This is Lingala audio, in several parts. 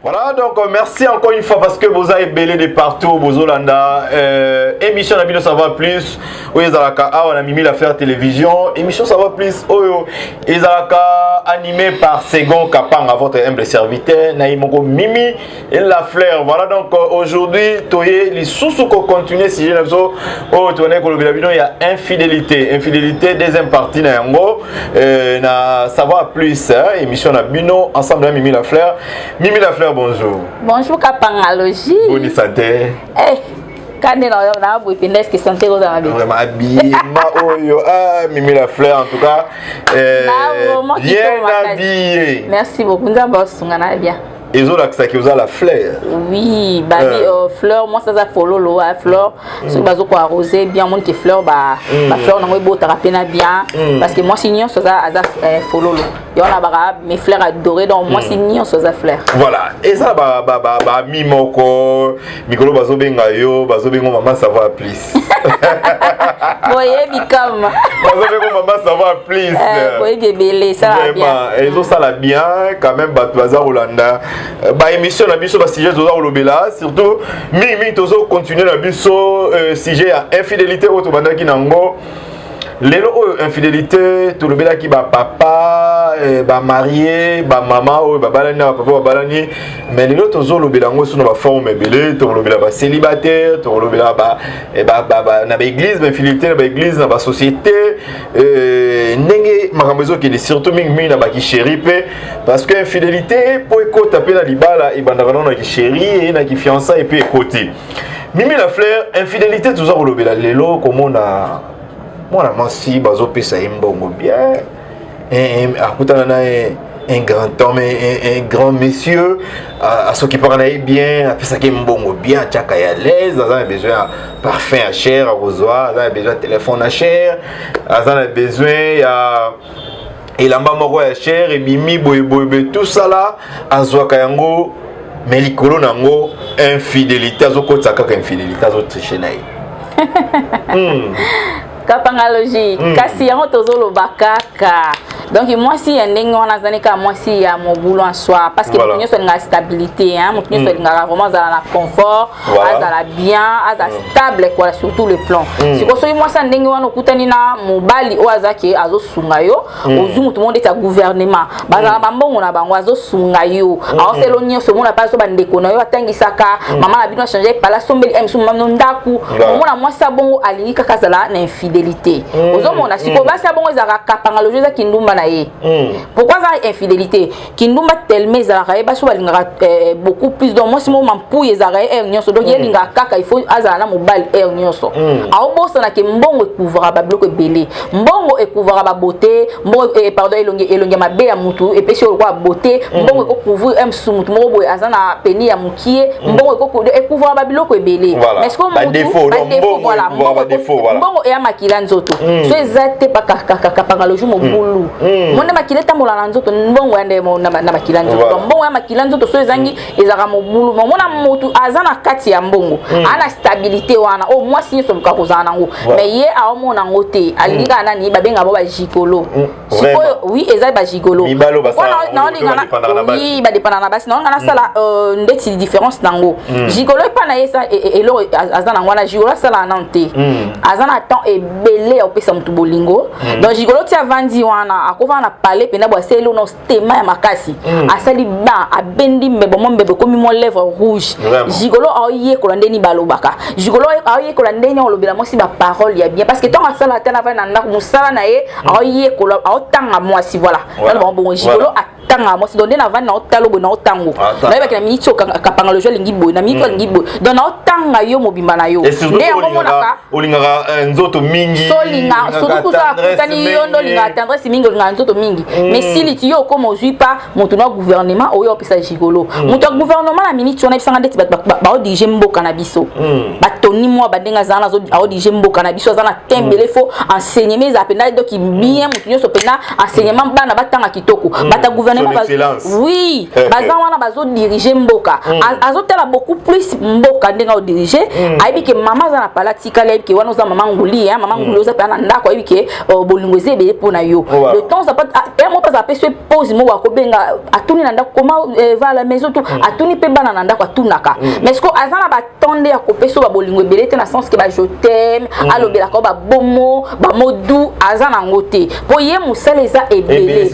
Voilà, donc merci encore une fois parce que vous avez belé de partout, vous Olanda. Émission Nabino Savoir Plus, où ils ont a mimi l'affaire télévision. Émission Savoir Plus, où ils ont animé par Segon Kapang, à votre humble serviteur, Naïmongo Mimi et la fleur. Voilà, donc aujourd'hui, Toye, les sous-sous qu'on continue, si je ne sais pas, oh, il y a infidélité. Infidélité, deuxième partie, na Savoir Plus, émission Nabino, ensemble avec Mimi la fleur. Mimi la fleur. Bonjour. Bonjour, Kapangalogie. Bonne santé. Quand on a un peu de santé, vous avez vraiment habillé. Mimi la fleur, en tout cas. Bien habillé. Merci beaucoup. Nous avons bien. Et vous avez la fleur. Oui, fleur, moi ça follow l'eau, fleur. Ce que vous arroser bien, mon que fleur, fleur n'a pas beau thérapie bien. Parce que moi sinon ça follow l'eau. Et on a mes fleurs adorées donc moi sinon ça fleur. Voilà. Et ça mimoko, mikolo bazo benga yo, bazo bengo maman ça va plus. Voyez bikam. Bazo bengo maman ça va plus. Voyez bébé ça va bien. Et ça la bien quand même bazar Hollanda. Bah émission la biso ba sujet toza olobela surtout mimi tozo continuer la biso sujet à infidélité otobandaki nango lelo infidélité tolobela ki ba papa ba marié ba maman ba balani ba papa ba balani mais lelo tozo lobela ngo sino ba forme belé tolobela ba célibataire tolobela ba na ba église ba infidélité na ba église na ba société ndenge makambezo ki surtout mingi na ba ki chéri pe parce que infidélité pour ekota pe na libala ibandaka na ki chéri et na ki fiançailles et puis côté Mimi la fleur infidélité tozo lobela lelo comment na moi la mansi bazo pesa imbongo bien akutana un grand homme un grand monsieur à ce qui parle bien pesa ki mbongo bien tchaka ya l'aise a besoin parfum à cher à rosoir a besoin téléphone à cher a besoin ya elamba moko ya cher et bimi boy tout ça là azwaka yango mais likolo nango infidélité azokotsa kaka infidélité azotricher na ye. Kapangalogie, kasi yango tozolo bakaka. Donc moi si ndenge wana zanika moi si ya mon boulot en soi parce que mon nyonso nga stabilité hein, mon nyonso nga vraiment za na confort, azala bien, azala stable quoi sur tous les plans. Si ko so moi sa ndenge wana okutani na mobali o azaki azosunga yo, ozumu tout le monde est à gouvernement. Bazala bambongo na bango azosunga yo. Alors c'est lo nyonso mona pas so bandeko na yo atangisaka, maman na bino changer pala sombeli em suma ndaku. Mona moi sa bongo ali kaka zala na infidélité. Ozomona siko ba sa bongo ezaka kapangalogie za kindumba. Pourquoi ça infidélité kindumba tellement zaraye baso balingaka beaucoup plus donc moi si mo mampouye zaraye nyonso donc yelinga kaka il faut azala na mobile nyonso awo bosa na ke mbongo ekouvra ba bloc belé mbongo ekouvra ba beauté mbongo pardon elonge mabe ya mutu et puis sur quoi beauté mbongo ekouvra mutu mo boy azana peni ya mukie mbongo ekouvra ba bloc belé mais ce que défaut voilà mbongo e makila nzoto so ezate pa kaka pangaloju mo bulu monde makile tambola na nzoto mbongo yande na makila nzoto mbongo ya makila nzoto so ezangi ezaka mobulu mona motu azana kati ya mbongo ana stabilité wana o moi sinyo so muka kozana ngo mais ye a omona ngote alinga nani babenga bo ba gigolo sikoyo oui eza ba gigolo oui ba dépendant na basi na ngana sala ndeti différence nango gigolo pa na yesa elo azana ngwana gigolo sala nante azana temps et belé opesa mutu bolingo donc gigolo ti avandi wana akova na parler pena bo selo no stema ya makasi asali ba abendi mbebo mbebo komi mo lèvre rouge gigolo aye ko ndeni balobaka gigolo aye ko ndeni olobela mo si ba parole ya bien parce que tant asala tana va na ndako musala na ye aye ko aotanga moi si voilà bon gigolo atanga moi si donner na va na otalo bo na otango na yeba kina minito kapanga le jeu lingi bo na minito lingi bo donc na otanga yo mobimba na yo nde omonaka olingaka nzoto mingi solinga surtout ça kutani yo ndo linga tendresse mingi linga nzoto mingi mais si li tiyo comme ozui pas moto na gouvernement oyo opesa gigolo moto gouvernement na minute on a bisanga ndeti ba dirige mboka na biso ba toni moi badenga zana zo a dirige mboka na biso zana tembele fo enseigner mes apena donc bien moto nyoso pena maintenant enseignement bana batanga kitoko bata gouvernement oui baza wana bazo diriger mboka azotela beaucoup plus mboka ndenga o diriger aibi ke mama za na palati kala aibi ke wana za mama nguli mama nguli oza pa na ndako aibi ke bolingo ezebe pona yo le temps ça pas mo pas appeler pose mo wa ko benga atuni na ndako comment va à la maison tout atuni pe bana na ndako atunaka mais ce que azana ba tonder ko peso ba bolingo ebele te na sens que ba je t'aime alobela ko ba bomo ba modu azana ngote po ye musala eza ebele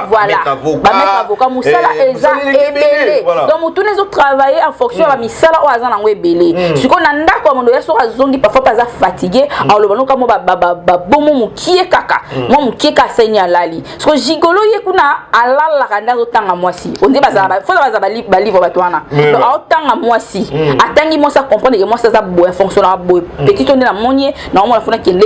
voilà ba mettre avocat musala eza ebele donc mutune zo travailler en fonction ya misala o azana ngo ebele siko na ndako mondo ya so azongi parfois pas fatigué aloba no kamo ba bomo mukie kaka mo mukie ka senya lali siko gigolo ye kuna alala kanda zo tanga mwasi onde bazaba faut bazaba ba livre batwana donc aotanga mwasi atangi mo sa comprendre que moi ça boy fonctionner boy petit on est na monnier na on fona kende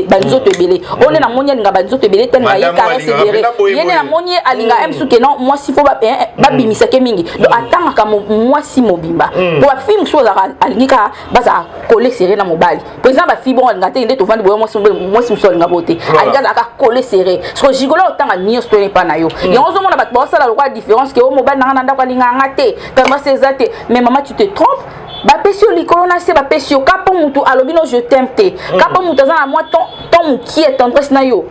banzoto ebele on est na monnier nga banzoto ebele tanga ye caresse deré yene na monnier alinga emsu ke non moi si faut ba bimisa ke mingi donc atanga ka mwasi mobimba pour ba film so za alingika baza coller serré na mobali par exemple ba fi bon alinga te ndé to vandi boy mwasi so alinga bote alinga za ka coller serré so gigolo otanga niyo to ne pa na yo et on zo mona ba ba sala la différence que o mobali na nda kwa linga ngate tanga sezate mais maman tu te trompes ba pesio likolo na se ba pesio kapo mutu alobino je t'aime te kapo mutu za na moi ton qui est tendresse na yo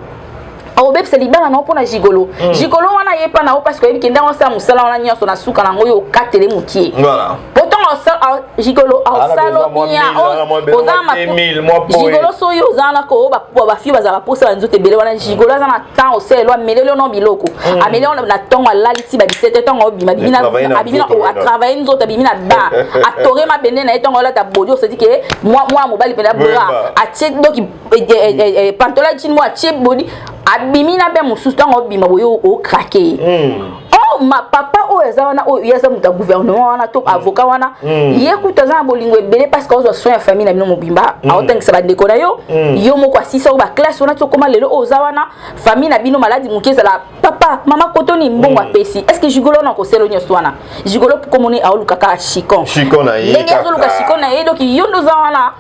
au bébé c'est libéral non pour na gigolo gigolo wana yepa na o parce que yebi ndango sa musala wana nyoso na suka na ngoyo katele mukie voilà pourtant gigolo au salo nia ozama gigolo so yo zana ko ba fi bazala posa nzote bele wana gigolo za na temps au selo amelelo no biloko amelelo na tongo laliti ba 17 tongo bima bimina abimina o a travailler nzote bimina ba atore ma bende na tongo la ta body on se dit que moi mobali pena bra atie donc pantola jean moi atie body abimina be mususu tongo bima boyo o craquer oh ma papa o ezana o yesa muta gouvernement wana to avocat wana yekuta za bolingo ebele parce que ozo soin ya famille na bino mobimba aotangisa ba ndeko na yo yo moko asisa o ba classe wana to koma lelo oza wana famille na bino maladi mukeza la papa mama kotoni mbongo apesi est-ce que gigolo na ko selo nyoso wana gigolo komoni aoluka ka chikon na ye ndenge azoluka chikon na ye donc yondo za wana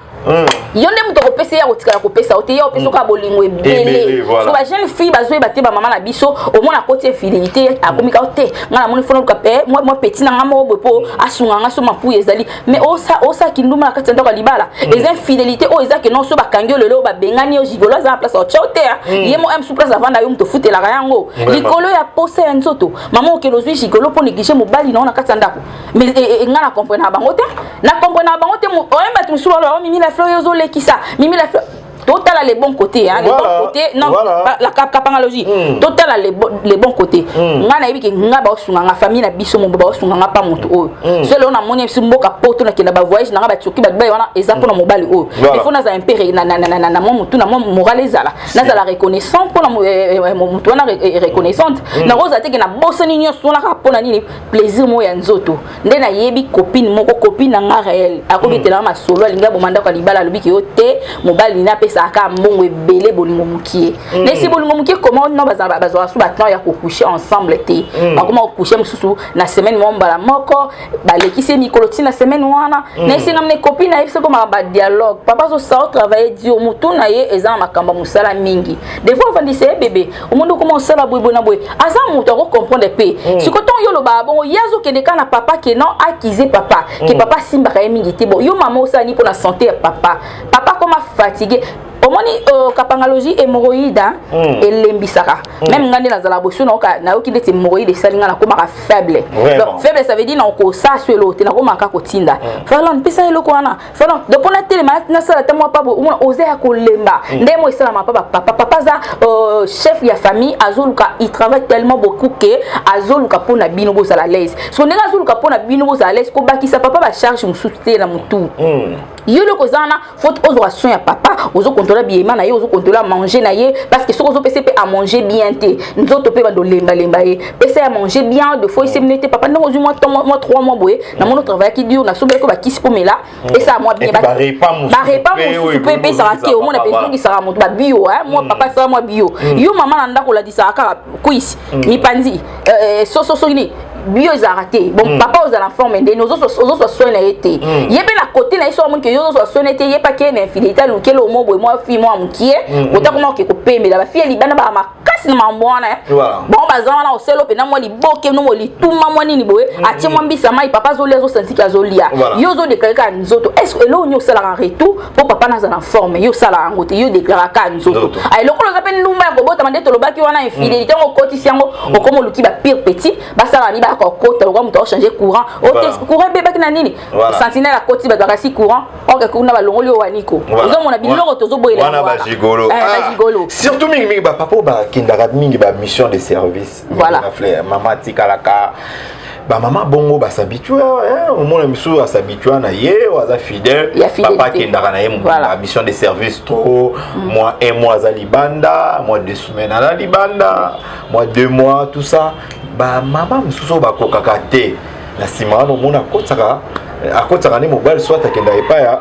yonde muto ko pesa ya kotika ko pesa ote ya opeso ka bolingo ebele so ba jeune fille bazoe bate ba mama na biso au moins na côté fidélité akomika ote ngana moni fono ka pe moi petit na ngamo bopo asunga nga so mapu ezali mais osa kinduma ka tsenda ka libala les infidélités o ezaki non so ba kangyo lelo ba bengani o gigolo za place o chote ye mo em sous place avant na yo muto futela ka yango likolo ya posa ya nzoto mama okelo zwi gigolo po négliger mobali na katsanda ko mais ngana comprendre ba ngote na comprendre ba ngote mo oyemba tu solo lo mimi la fleur yo qui ça mimi la fleur total les bons côtés hein les bons côtés non la capangalogie total les bons côtés ngana yebi ke ngaba osunga nga famille na biso mo ba osunga nga pa moto o selo na moni mboka poto na kenda ba voyage na ba tsoki ba wana ezapo na mobali o il faut na za impéré na mo mutu na mo moral ezala na za la reconnaissant pour na mutu na reconnaissante na rosa te ke na bosani nyoso na ka pona nini plaisir mo ya nzoto nde na yebi copine moko copine na nga réel akobitela ma solo alinga bomanda ka libala lobi ke yote mobali na saka mbongo ebele bolingo mukie mais si bolingo mukie comment non bazwa su batlan ya ko coucher ensemble te ba comment coucher mususu na semaine mombala moko ba lekise mikoloti na semaine wana mais si ngamne copine na yebise ko ba dialogue papa so sa travailler dio mutu na ye eza makamba musala mingi des fois on dit c'est bébé au monde comment sala boy bona boy asa mutu ko comprendre pe si ko ton yo lo ba bon yazo ke de kana papa ke non acquiser papa que papa simba ka mingi te bon yo maman osani pour la santé ya papa comment fatigué au moins capangalogie hémorroïde et lembisaka même ngandi na zala bosu na oki dete hémorroïde salinga na koma faible donc faible ça veut dire na ko sa swelo te na koma ka kotinda falan pisa eloko wana falan de pona tele na sala te moi pas oser ya ko lemba ndemo isala ma papa za chef ya famille azoluka il travaille tellement beaucoup que azoluka pona bino bo sala l'aise so ndenge azoluka pona bino bo sala l'aise ko bakisa papa ba charge musuté na mutu yo le kozana faut ozo soin ya papa ozo contrôler bien na ye ozo contrôler manger na ye parce que ce ozo pese à manger bien te nzoto pe ba do lemba ye pese à manger bien de fois c'est papa non ozo moi 3 mois boye na mon travail qui dure na sombe ko ba kisi pomela et ça moi bien ba repas mon pe ça raté au moins na personne qui sera mon ba bio hein moi papa ça moi bio yo maman na ndako la disaka quiz mi pandi so ni bio zaraté bon papa aux enfants mais nos autres soins na été yebe na côté na iso mon que yo so soins été yeba ke na infidélité lo ke lo mo boy moi fille moi mukie ota comment ke ko pemela ba fille libana ba makasi kasi na mambona bon bazana na oselo pe na mo liboke no mo lituma mo nini boye atie mo mbisa mai papa zo lezo senti ka zo lia yo zo déclarer ka nzoto est-ce que elo nyo sala en retour pour papa na za na forme yo sala ngote yo déclarer ka nzoto ay lokolo za pe ndumba ko bota mande to lobaki wana infidélité ngo kotisi yango okomo luki ba pire petit ba sala ni ba ko kota ko muto changer courant o courant beba kina nini sentinelle a koti ba kasi courant o ke kuna ba longoli o waniko zo mona biloko tozo boyela wana ba gigolo surtout mingi ba papa ba kindara mingi ba mission de service voilà maman tikalaka ba maman bongo ba s'habitue au moins misu a s'habitue na ye waza fidèle papa kindara na ye ba mission de service trop moi un mois à libanda moi 2 semaines à libanda moi 2 mois tout ça ba maman misu ba kokaka te na sima no mona kotaka ne mobile soit akenda epa ya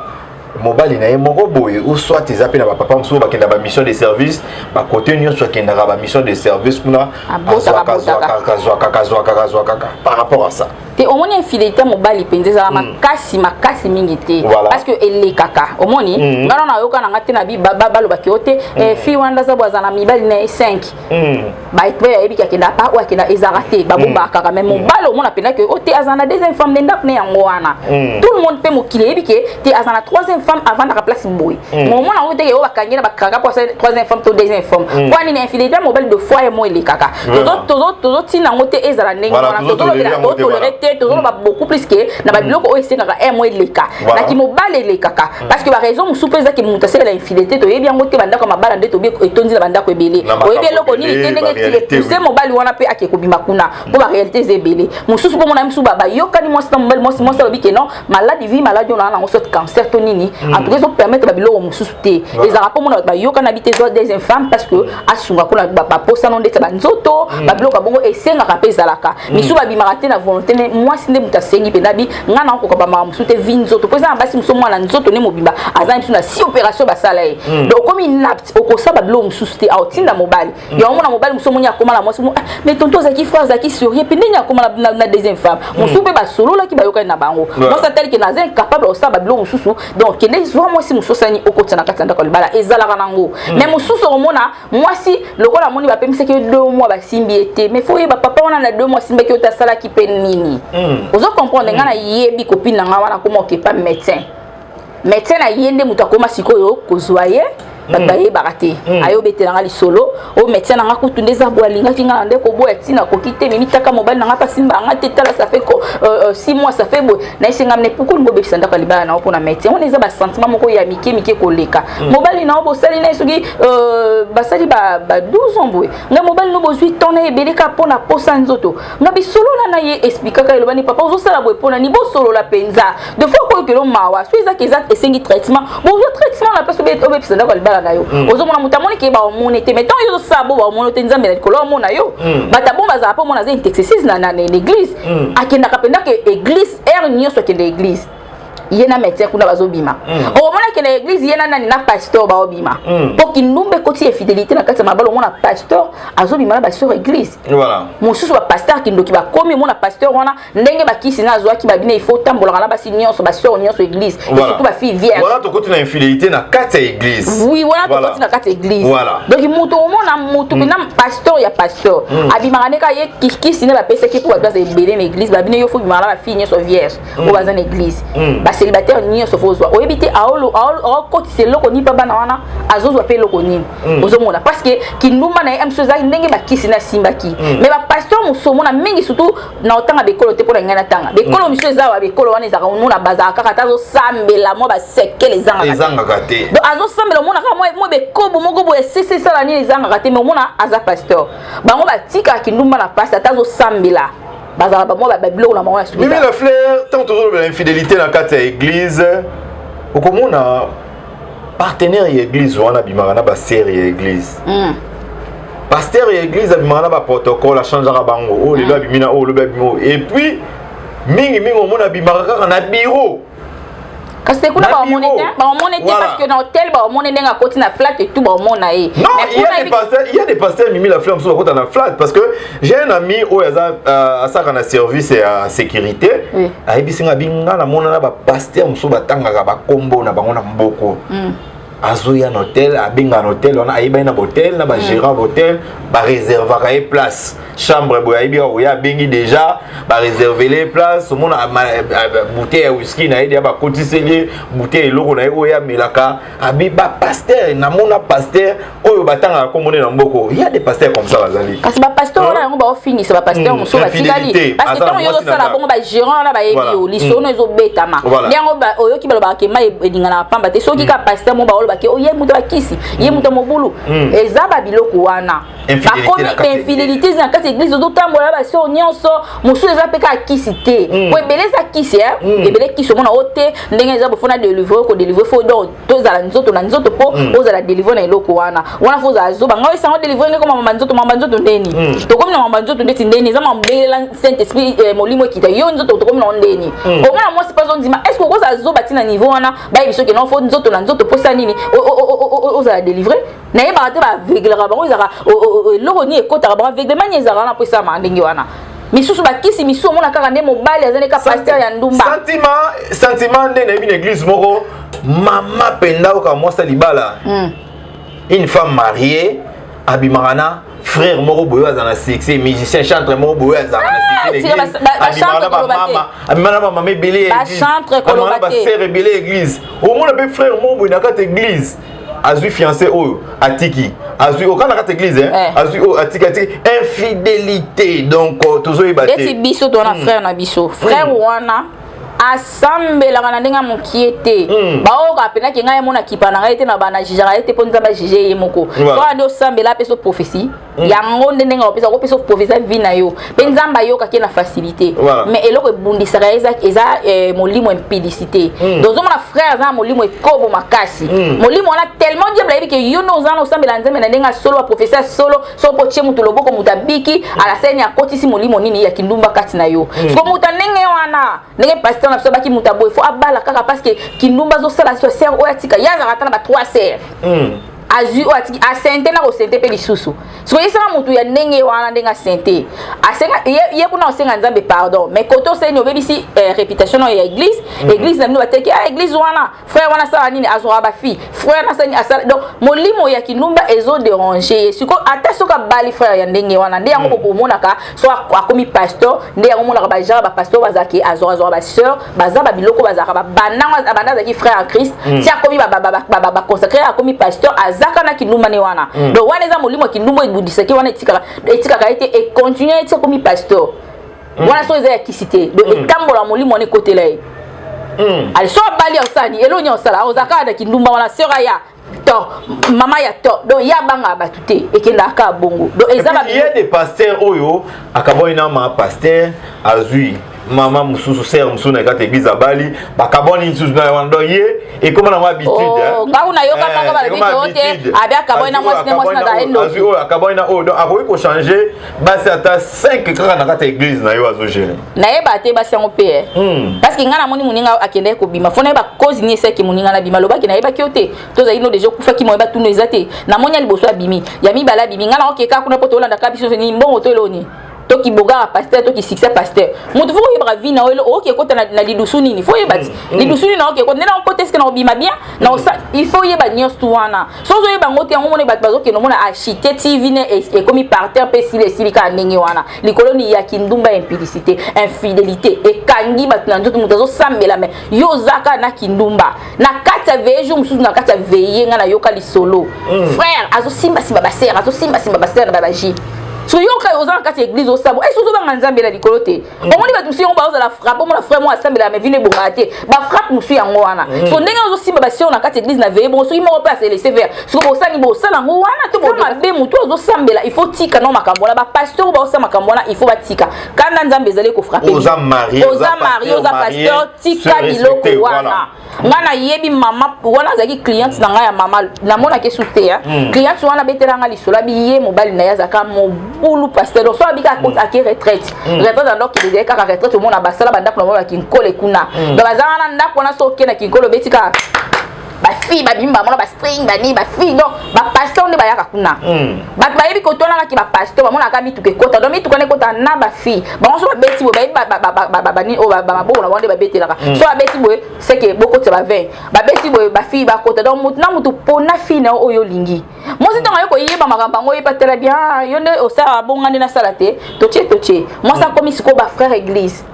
mobile na ye moko boye ou soit tes appels na papa mso bakenda ba mission de service ba côté nyonso soit kenda ba mission de service kuna azwa par rapport à ça te omoni infidélité mobile pendeza makasi mingi te parce que elle kaka omoni ngana na yoka na ngate na bi baba lo bakiote fi wanda za bwazana mibali na 5 ba itwe ya ebiki akenda pa ou akenda ezarate babomba kaka même mobile omona pena que ote azana deuxième femme ndap ne yango wana tout le monde peut mokile ebiki te azana troisième femme avant de remplacer boy moment na ote yo bakangena bakaka pour troisième femme to deuxième femme kwa ni infidélité mobile de fois et moi elle kaka tozo tina ngote ezala ndenge wana tozo beaucoup plus que na ba biloko o esengaka mo eleka na ki mobile elekaka parce que ba raison musupeza ki mutasela la infidélité to yebi yango te banda ko mabala nde to bi etondi na banda ko ebele o yebi eloko nini te ndenge ti pousser mobile wana pe ake ko bima kuna ko ba réalité zebele mususu ko mona musu baba yokani mo sta mobile mo sa bi ke non maladie vie maladie on a na sorte cancer to nini en tout cas ça permettre ba biloko mususu te les rapports mona ba yokana habiter zo des femmes parce que asunga ko na ba posa non de ta nzoto ba biloko bongo esengaka pe zalaka misu ba bima raté na volonté moi nde mutasengi penabi ngana ko ba mamusute vinzoto pesa basi muso mwana nzoto ne mobimba azana biso na si opération basala ye donc comme inapt okosaba bilo mususte outinda mobile ya omona mobile muso monya akoma la mwasi mais tonto zaki frère zaki sérieux pendenya akoma na deuxième femme musu pe ba solo la ki ba yoka na bango moi ça tel que na zen capable osaba bilo mususu donc kende zo mwasi muso sani okotsana katanda ko libala ezala kanango mais mususu omona mwasi lokola moni ba pemise ke 2 mois ba simbi été mais faut ba papa wana na 2 mois simbi ke otasala ki penini ozo comprendre ngana yebi copine na wana ko moke pas médecin na yende mutakoma sikoyo kozwaye bataye barate ayo betela ngali solo o médecin na ngakutu ndeza bwalinga kinga ndeko bo etina ko kite mimi taka mobile na ngapa simba ngate tala ça fait 6 mois ça fait bo na isenga mne puku ngo bebisa ndaka libala na opona médecin on eza ba sentiment moko ya mike koleka mobile na obo sali na sugi basali ba 12 ans boy nga mobile no bo 8 ans na ebeleka pona posa nzoto nga bisolo na ye expliquer ka elobani papa ozo sala boy pona ni bo solo la penza de fois ko ke lo mawa so eza ke esengi traitement bo traitement la place obebisa ndaka libala na yo ozomona mutamoni ke ba omonete metant yo sabo ba omonete nzambe na likolo mona yo batabomba za po mona za intexercice na l'église akenda kapenda ke église nyoso akenda église yena médecin kuna bazobima omona ke na église yena nani na pasteur ba obima pour ki numbe koti ya fidélité na kati mabalo mona pasteur azobima na ba sur église voilà mususu ba pasteur ki ndoki ba komi mona pasteur wana ndenge ba kisi na azwa ki ba bina il faut tambola na ba si nyonso ba sur nyonso église et surtout ba fille vierge voilà to koti na infidélité na kati ya église oui voilà to koti na kati ya église voilà donc muto omona muto bina pasteur ya pasteur abima neka ye kisi na ba pesa ki pour ba za ebele na église ba bina yo faut bima na ba fille nyonso vierge o ba za na église célibataire ni sofozwa oyebite aolo kotise loko ni pa bana wana azozwa pe loko ni ozomona parce que kindumba na emso za ndenge bakisi na simbaki mais ba pasteur musomo na mingi surtout na otanga bekolo te pona ngana tanga bekolo miso za wa bekolo wana ezaka mona bazaka katazo sambela mo ba sekele zanga kate donc azo sambela mona ka mo bekobo moko bo sese sala ni zanga kate mais mona aza pasteur bango batika kindumba na pasteur atazo sambela bazala ba mo ba biloko na mona Mimi la fleur tant toujours l'infidélité na kati ya église okomona partenaire ya église wana bimaka na ba sœur ya église pasteur ya église bimaka na ba protocole a changera bango o lelo bimina o lelo bimino et puis mingi omona bimaka kaka na bureau parce que kuna ba monete parce que dans hôtel ba monete nga koti na flat et tout ba mona e non il y a des pasteurs mimi la fleur so kota na flat parce que j'ai un ami au à ça kana service à sécurité a bisinga binga na mona na ba pasteur muso batanga ba kombo na bango na mboko azoya un hôtel abenga un hôtel on a ayeba na hôtel na ba gérant hôtel ba réserver place chambre boya bien oya bengi déjà ba réserver les places au monde bouteille whisky na ide ba kotiseli bouteille loko na oya melaka abi ba pasteur na mona pasteur oyo batanga ko mona na mboko il y a des pasteurs comme ça bazali parce que ba pasteur on a ba finir c'est ba pasteur muso ba tikali parce que tant yo sala bongo ba gérant na ba yebi o lisono ezo betama nyango ba oyo ki ba ke mai edingana pamba te soki ka pasteur mo ba olo ba ke oye muto akisi ye muto mobulu ezaba biloko wana ba komi infidélité na kati église dotambola ba so nyonso muso eza peka akisi te po ebeleza kisi ebele kisi mona ote ndenge eza bofona délivrer ko délivrer fo donc tozala nzoto na nzoto po ozala délivrer na eloko wana fo za zo bango esango délivrer ngeko mama nzoto ndeni to komi na mama nzoto ndeti ndeni eza mambela Saint Esprit molimo kita yo nzoto to komi na ndeni o mona moi c'est pas ondima est-ce que ko za zo batina niveau wana ba biso ke non fo nzoto na nzoto po sa nini ozala délivrer na yeba te ba veglera bango ezaka eloko ni ekota ba veglement ni ezaka na po sa mandenge wana misusu bakisi misu mona kaka nde mobali azane ka pasteur ya ndumba sentiment nde na une église moko mama penda ka mwasa libala une femme mariée abimana frère moko boyo azana succès musicien chanteur moko boyo azana succès abimana mama belé église ba sœur belé église au moins be frère moko boyo na kata église azui fiancé oyo atiki azui okana kata église azui o atiki infidélité donc tozo ibate eti biso dona frère na biso frère wana asambelaka na ndenge mokie te baoyoka pena ke ngai mona kipa na ngai te na bana jijaka ye te mpo nzambe ajije ye moko soka nde osambela apeso prophétie yango nde ndenge opesa prophétie vi na yo mpe nzambe ayokaki na facilité mais eloko ebundisaka eza molimo impudicité donc ozomona frère aza na molimo ekobo makasi molimo wana tellement diable ayebi ke yo nde oza na osambela nzambe na ndenge asolo baprophétie asolo so mpo tie moto loboko moto abiki alaseni akotisi molimo nini ya kindumba kati na yo siko moto ndenge wana ndenge pasteur na biso baki muta boy fo abala kaka parce que kindumba zo sala so ser oya tika yaza katana ba 3 ser azu o atiki asente na ko sente pe lisusu so yesa mutu ya ndenge wana ndenga sente asenga ye kuna osenga nzambe pardon mais koto seni obebisi réputation ya église na ndoba teke église wana frère wana sala nini azora ba fi frère na seni asala donc molimo ya kindumba ezo déranger siko ata soka bali frère ya ndenge wana nde yango ko monaka so akomi pasteur nde yango monaka ba jara ba pasteur bazaki azora ba sœur bazaba biloko bazaka ba bananga abanda ki frère en Christ si akomi ba consacré akomi pasteur zaka na kindumba ne wana donc wana eza molimo kindumba ebudisaki wana etikaka ete et continuer etika komi pasteur wana so eza ya kisite donc etambola molimo ne kotela ye ali so bali osani eloni osala ozaka na kindumba wana sera ya to mama ya to donc ya banga batute ekenda ka bongo donc eza ba il y a des pasteurs oyo akaboina ma pasteur azui mama mususu sœur mususu na kata église abali bakaboni mususu na wando ye et comment na habitude ngaku na yoka banga ba bito ote abia kabona mwasi na da endo azu akabona o donc akoki ko changer basi ata 5 kaka na kata église na yo azo gérer na yeba te basi ngo pe parce que ngana moni muninga akende ko bima fona ba cause ni seki muninga na bima lobaki na yeba kiote toza ino déjà kufa ki mo yeba tunu ezate na monya liboso abimi ya mibala bimi ngana okeka kuna poto olanda kabiso ni mbongo to eloni toki boga pasteur toki succès pasteur mutu fo yeba vi na olo oke kota na lidusu nini fo yeba lidusu nini oke kota na kote ske na obima bien na il faut yeba nyos tu wana so zo yeba ngote yango mona bato bazoke no mona acheter TV ne et comme par terre pe silika ndenge wana likoloni ya kindumba impudicité infidélité et kangi bato na nzoto mutu zo sambela me yo zaka na kindumba na kata vejo musu na kata veye nga na yoka lisolo frère azo simba ba sœur azo simba ba sœur na babaji so yoka ozana kati église osabo est-ce que zo banga nzambela likolote omoni batu si on ba ozala frappe mo la frère mo asambela me vile bongate ba frappe musu yango wana so ndenge ozo simba ba sœur na kati église na veille bon so imo pas se laisser faire so bo sani bo sala ngo wana to bo mabe mutu ozo sambela il faut tika no makambo na ba pasteur ba osama makambo na il faut ba tika kana nzambe ezali ko frapper oza marié oza pasteur tika biloko wana ngana yebi mama wana zaki cliente na nga ya mama na mona ke soute ya cliente wana betela nga lisolo bi ye mobali na yazaka mobulu pasteur so abika akiri retraite donc il est kaka retraite mona basala banda kuna mona kinkole kuna donc bazana ndako na so ke na kinkolo betika ba fille ba bimba mona ba string ba ni ba fille donc ba pasteur nde ba yaka kuna ba ba yebi ko tona ki ba pasteur ba mona ka mituke kota donc mituka ne kota na ba fille ba on so ba beti bo ba ni o ba mabo na wande ba beti la so ba beti bo c'est que beaucoup de ba 20 ba beti bo ba fille ba kota donc mutna mutu pona fille na oyo lingi mo si tanga yoko yeba makamba ngo yepa tela bien yonde o sa bongani na salate toche moi ça comme siko ba frère église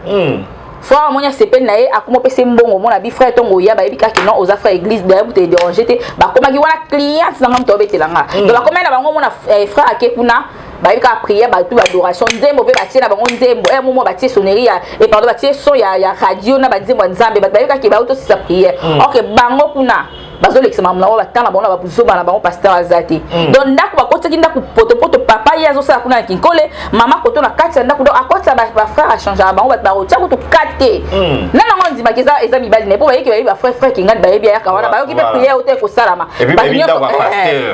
frère monya sepel na ye akuma pese mbongo mona bi frère tongo ya ba yebika ke non aux frère église de vous te déranger te ba koma ki wana client sanga mto betelanga donc la commande bango mona frère akekuna ba yebika prière ba tout adoration nzembo pe ba tiena bango nzembo momo ba tie sonnerie et pardon ba tie son ya radio na ba nzembo nzambe ba yebika ke ba auto sa prière OK bango kuna bazo l'exema mna wa tana bona ba buzoba na bango pasteur azati donc ndako ba kotaki ndako poto papa yazo sala kuna kinkole mama koto na kati ndako donc akotsa ba frère a changer bango ba rotia ko to kate nana ngondi makeza eza mibali ne po ba yeki ba frère ki ngadi ba yebi ya kawana ba yoki pe prière ote ko salama ba nyonso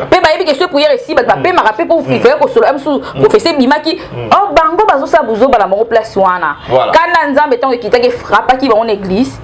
pe ba yebi ke ce prière ici ba pe ma rappeler pour faire ko solo amsu professeur bimaki oh bango bazo sa buzoba na bango place wana kana nzambe tongo kitaki frappa ki bango église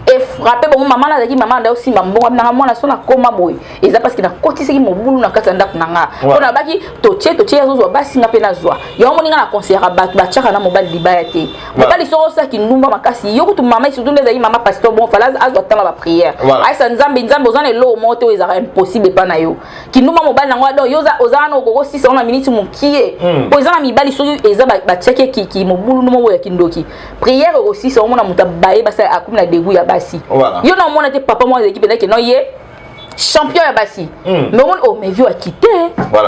et frapper bon maman na zaki maman nda aussi mbongo na mwana so na koma boy eza parce que na kotisaki mobulu na kati ndako nanga ona baki toche yazo basi nga pe na zwa yo moninga na conseiller batu ba tchaka na mobali libaya te mobali so sa ki ndumba makasi yo kutu mama surtout ndeza mama pasteur bon fala azwa tala ba prière ai sa nzambe ozana lo moto ezaka impossible pa na yo ki ndumba mobali nango do yo ozana okoko 6 na minute mukie po ezana mibali so eza ba tchake ki mobulu no mo ya kindoki prière aussi so mona mutabaye basa akumna degu ya basi yo na mona te papa moi équipe na ke no ye champion ya basi mais on oh mais vieux a quitté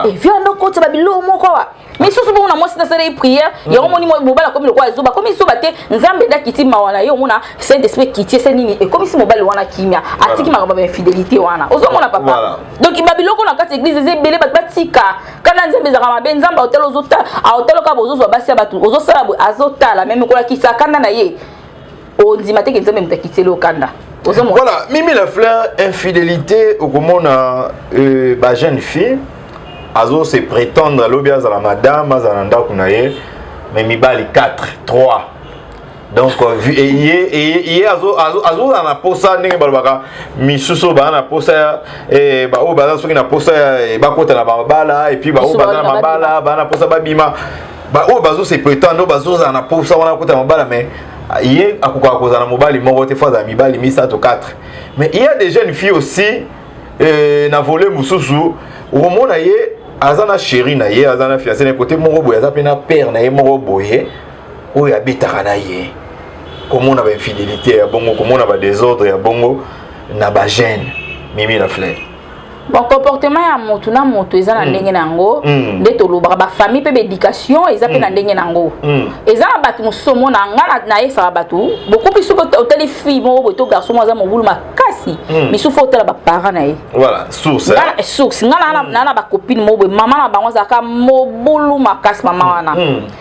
et vieux no côté babilo moko wa mais so bon na moi c'est ça prière yo moni mo bala comme le quoi zoba comme so baté nzambe da kiti mawana yo mona saint esprit kiti c'est nini et comme si mobile wana kimia atiki makamba ba fidélité wana ozo mona papa donc babilo ko na kati église ze belé batika kana nzambe za kama ben nzamba hotel ozota a hotel ka bozo zo basi abatu ozo sala azota la même ko la kisa kana na ye on dit matin que nzambe mtakiti le kanda. Voilà, Mimi la fleur, infidélité au comment ba jeune fille, azo se prétendre à l'obia à la madame, à l'anda kunaye, mais mi bali 4, 3. Donc, et azo na posa n'engue balbaka, mi suso ba na posa et ba o ba so ki na posa et ba kota na bala et puis ba o ba na bala ba na posa ba bima, ba o bazo se prétendre bazo na posa wana kota na bala mais il a kozana mobali moko te fois mibali misa to 4 mais il y a des jeunes filles aussi na volé mususu au mona ye azana chérie na ye azana fiancé na côté moko boye azapena père na ye moko boye o ya betaka na ye comment on a infidélité ya bongo comment on a désordre ya bongo na ba jeune Mimi la fleur. Bon comportement ya motu na motu eza na ndenge nango nde tolobaka ba famille pe éducation eza pe na ndenge nango eza na batu mosomo na ngana na esa batu beaucoup plus que hôtel fille mo boto garçon mo za mobulu makasi mais sous hôtel ba parents na ye voilà source ngana na ba copine mo bo maman na bango za ka mobulu makasi mama wana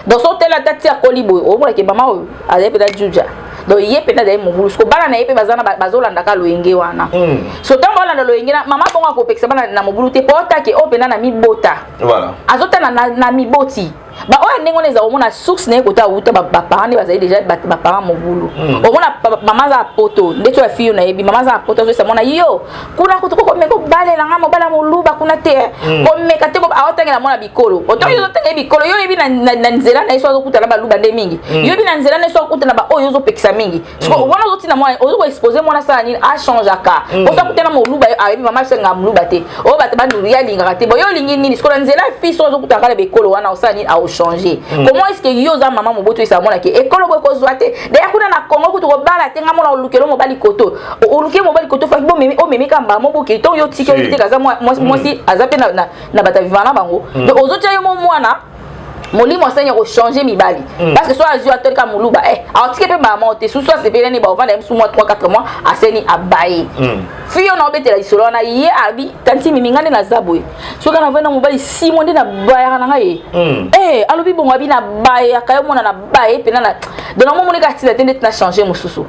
dans hôtel la tati ya kolibo o mo ke mama o ale pe da juja donc yé pena dai mobulu ko bana na yepe bazana bazolanda ka loyenge wana so tango balanda loyenge na mama bongo akopekisa bana na mobulu te pota ke o pena na mibota voilà azota na miboti ba oya ndenge oneza omona source na ekota uta ba parents ne bazali déjà ba parents mobulu omona mama za poto ndeto ya fille na yebi mama za poto zo sa mona yo kuna kutuko ko meko bale na ngamo bala moluba kuna te ko meka te ko awota ngena mona bikolo oto yo tenge bikolo yo yebi na nzela na iso zo kuta na ba luba nde mingi yo yebi na nzela na iso kuta na ba oyo zo pekisa mingi so wana zo tina mona ozo ko exposer mona sa ni a change aka ko sa kuta na moluba ayebi mama se ngam luba te o ba te ba nduria linga te bo yo lingi nini ko na nzela fille so zo kuta kala bikolo wana osani a changer comment est-ce que yo za maman moboto isa mona ke ekolo bwe ko zwate d'ailleurs kuna na Congo kutu ko bala tenga mona olukelo mobali koto oluke mobali koto fa bo memi o memi kamba mobo ke to yo tike yo tike kaza moi si azape na bata vivana bango donc ozotia yo mwana molimo senya ko changer mibali parce que soit azio atolika muluba aotike pe maman te soit c'est peleni ba ovanda msu mois 3-4 mois aseni abaye fiyo na obetela isolo na ye abi tanti mimingane na zabwe so kana vena mobali 6 mois na baya na ngai alobi bongo abi na baya kayo mona na baye pena na donc mo monika tila tende na changer mususu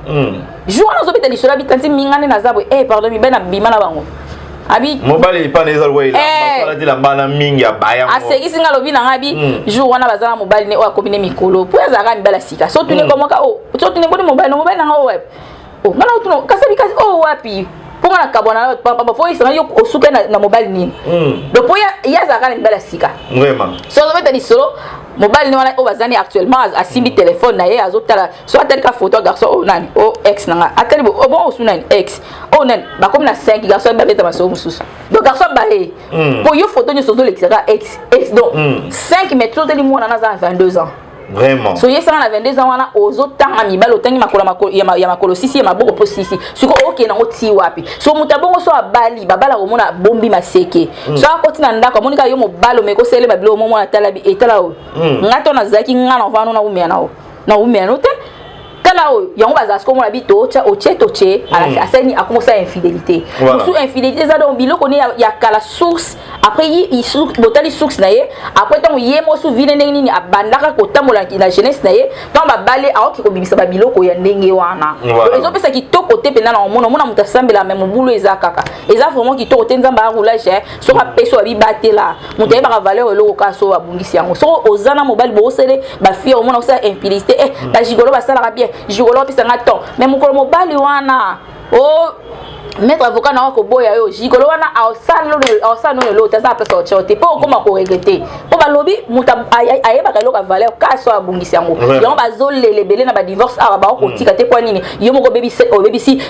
jour na obetela isolo abi tanti mingane na zabwe pardon mi bana bimana bango abi mobali pa neza lwa ila basala dila bana mingi abaya mo aseki singa lobi na ngabi jour wana bazala mobali ne o akobine mikolo po azaka mbala sika so tune komoka so tune boni mobali na nga web ngana utuno kasabi kasi wapi pourquoi na kabona papa faut il sera yo osuka na mobile nini donc pour ya za kana mbala sika vraiment so on va te solo mobile ni wana o bazani actuellement a simbi téléphone na ye azotala so atali ka photo garçon o nani o ex nanga atali bon o sunani ex o nani ba comme na 5 garçon ba beta maso mususu donc garçon ba e pour yo photo ni so l'extra ex donc 5 mais tout teli mona na za 22 ans vraiment so yesa na 22 ans wana ozotanga mibalo tangi ya makolo sisi ya maboko po sisi siko okay na oti wapi so mutabongo so abali babala komona bombi maseke so akoti na ndako monika yo mobalo meko sele babilo momo na talabi etala o ngato na zaki ngana vano na umia na te tala o yango bazasko mona bito cha oche asani akomosa infidélité musu infidélité za donc biloko ne ya kala source après yi source botali source na ye après tant ye mo su vile ndenge nini abandaka kotambola na jeunesse na ye tant ba bale aoki ko bimisa ba biloko ya ndenge wana ezo pesa kitoko te pena na mona mutasambela même bulu eza kaka eza vraiment kitoko te nzamba roulage so ka peso abi batela mutaye ba valeur eloko ka so abungisi yango so ozana mobile bo sele ba fille mona osa infidélité ba jigolo ba sala bien jigolo pesa ngato mais mukolo mobile wana o maître avocat na ko boya yo jigolo wana ausano lo taza pesa ochote po koma ko regretter po ba lobi muta ayeba ka loka valeur ka so abungisi yango yango bazolele belé na ba divorce aba ba ko tika te kwa nini yo moko baby si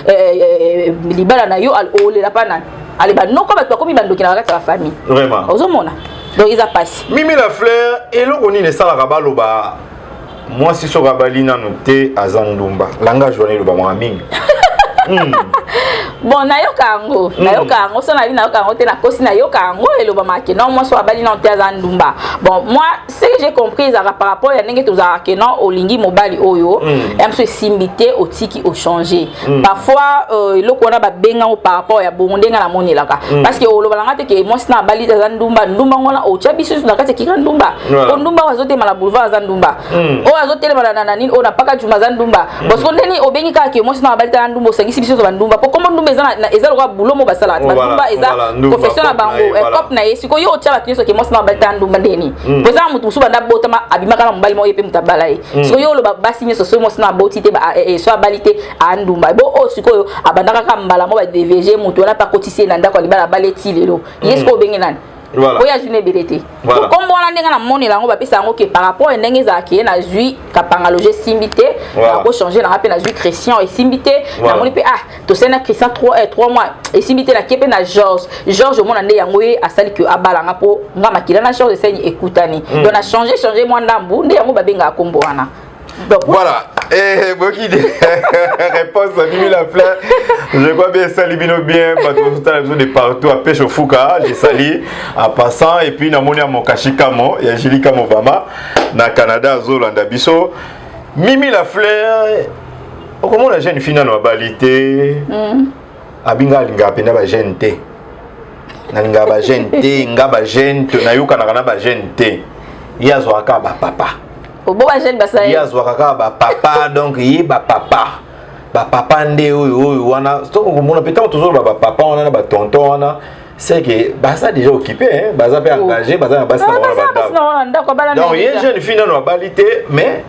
libala na yo al olela pana ale ba noko ba to komi bandoki na kati ya famille vraiment ozomona donc ils a passé Mimi la fleur et loko ni sala ka baloba moi si so ka balina noté azandumba langage wana lo ba mwa mingi bon nayoka yango so na nayoka yango te na kosi nayoka yango eloba make non moi so abali na ntaza ndumba bon moi ce que j'ai compris ça par rapport ya ndenge tozaka ke non olingi mobali oyo emso simbité otiki o changer parfois eloko na ba benga par rapport ya bondenga na monelaka parce que oloba langa te ke moi sina abali taza ndumba ngona o chabisu na kati kika ndumba o ndumba wazote mala boulevard za ndumba o azote mala na nini o na paka juma za ndumba parce que ndeni obengi ka ke moi sina abali taza ndumba osangisi biso ba ndumba po komo ndumba eza loka bulo mo basala ba ndumba eza professionnel bango cop na yesi ko yo otya ba ke moi sina abali taza ndumba ndeni poza mutu musu banda botama abimaka na mbali mo yepe mutabala ye so yo lo ba sinye so mo sina boti te ba so abalite a ndumba bo o sikoyo abandaka ka mbala mo ba DVG mutu wana pa kotisi na ndako libala baleti lelo yes ko bengi nani voilà oya june belete voilà comme on ndenge na moni lango ba pesa ngo ke par rapport à ndenge za ki na zui kapanga loger simbité na ko changer na rappel na zui Christian et simbité na moni pe to sena Christian 3 mois et simbité na kepe na George mona nde yango ye asali que abalanga po nga makila na George seni ekutani donc na changer moi ndambu nde yango ba benga kombo wana. Donc, voilà, et beaucoup de réponses à Mimi la fleur. Je crois bien sali bino bien parce que tout à l'heure de partout à pêche au Fouka, j'ai sali en passant et puis na moni à mon kashikamo et Angelica Mobama na Canada Zolanda biso. Mimi la fleur, comment la jeune fille na balité abinga linga pena ba jeune té. Na linga ba jeune té, nga ba jeune to na yuka na ba jeune té. Yazo aka ba papa. Obo ba jeune basai ya zwaka ba papa donc yi ba papa nde oyo wana to ko mona peut-être toujours ba papa wana ba tonton wana c'est que bah ça déjà occupé hein bah ça peut engager bah ça ba ça donc il y a jeune fille dans balité mais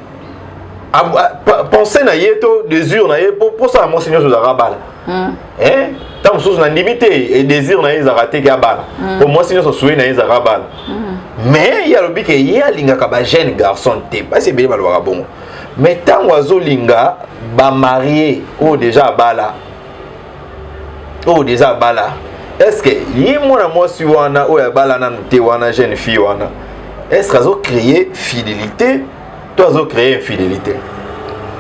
penser na yeto désir na ye pour ça mon seigneur Zozara bala hein tant chose na limité et désir na ils a raté ka bala pour moi seigneur so souhait na ils a bala mais il y a le bique il y a linga ka ba jeune garçon té pas c'est bien balwa bon mais tant oiseau linga ba marié ou déjà bala est-ce que yi mona moi si wana o ya bala na té wana jeune fille wana est-ce que ça créer fidélité toi zo créer infidélité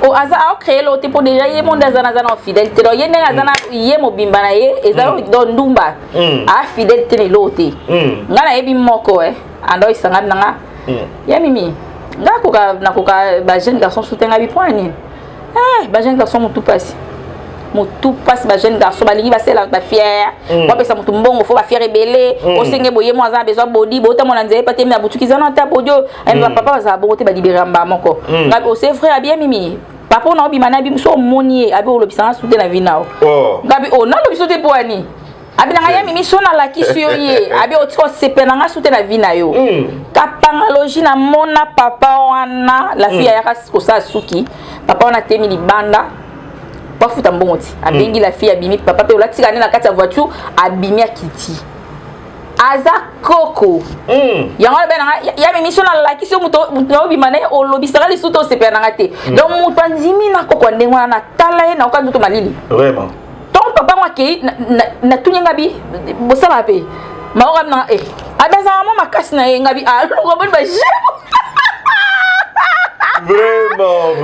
o aza a créer l'autre pour déjà yé monde azana zana fidélité donc yé azana yé mobimba na yé ezalo don ndumba a fidélité ni l'autre ngana yebi moko ando isanga nanga ya mimi ngakoka nakoka ba jeune garçon soutenga bi point ni ba jeune garçon mutu passe ba jeune garçon balingi ba sela ba fier ba pesa mutu mbongo fo ba fier ebele o senge boye mo aza besoin body bota mona nzeye pate na butuki zana ta bodio ba papa za bote ba libérer mba moko ngabi o c'est frère bien mimi papa na obi mana bi so moni abi o lobisa soutenga na vinao ngabi o na lobisa te poani abi na ya mimi so na la kisio ye abi o tiko sepena nga soutenga na vina yo kapanga logi na mona papa wana la fille ya ko sa suki papa wana temi libanda pas futa mbongo ti abengi la fille abimi papa pe olati kana na kati ya voiture abimi akiti aza koko yango bena ya mission na la kiso muto obimane olobisaka lisuto sepe na ngate donc muto andimi na koko ndengwa na tala na okazuto malili vraiment ton papa moi ki na tunyanga bi bosala pe maoka na abaza mama makasi na ngabi aloko boni ba vraiment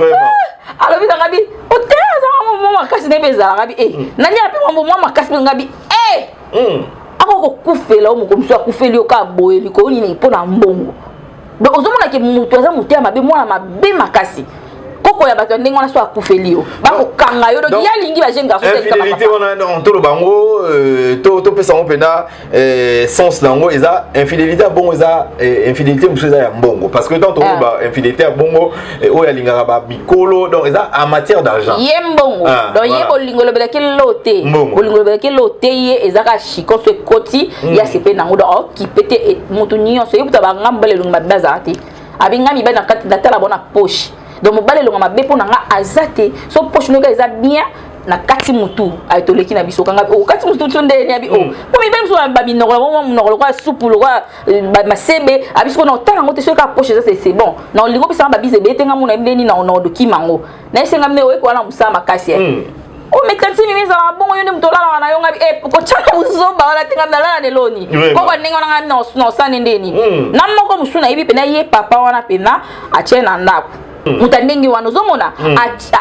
alors bi ngabi oteza mama makasi na bezala ngabi nani ape mama makasi ngabi ako kufela o mukomso akufeli o ka boyeli ko nini pona mbongo donc ozomona ke mutu aza mutu ya mabe mwana mabe makasi koko ya bato ndenge wana so akufeli o bako kanga yo donc ya lingi ba jenga fo infidélité wana to lo bango to pesa mo pena sens lango eza infidélité bongo eza infidélité musu eza ya mbongo parce que tant to ba infidélité ya bongo o ya lingaka ba bikolo donc eza en matière d'argent ye mbongo donc ye bolingo lobela ke lote bolingo lobela ke lote ye eza ka chiko so koti ya sepe nango donc ki pete mutu nyonso ye buta ba ngamba le lunga baza ate abingami ba na kati datala bona poche donc mobale longa mabe pona nga azate so poche noka eza bien na kati mutu aytoleki na biso kanga o kati mutu tonde ya bi o ko mi bem so ba binoko mo monoko kwa soupu lo kwa masebe abiso na otala ngote so ka poche ça c'est bon na lingo pesa ba bize betenga mona ndeni na ono dokimango na esenga mne o ko na musama kasi o mekansi mimi za bongo yone mutolala na yonga ko chaka uzoba wala tinga mnalala neloni ko ba ninga na no sane ndeni namno ko musuna ibi pena ye papa wana pena achena ndako mutandingi wanozomona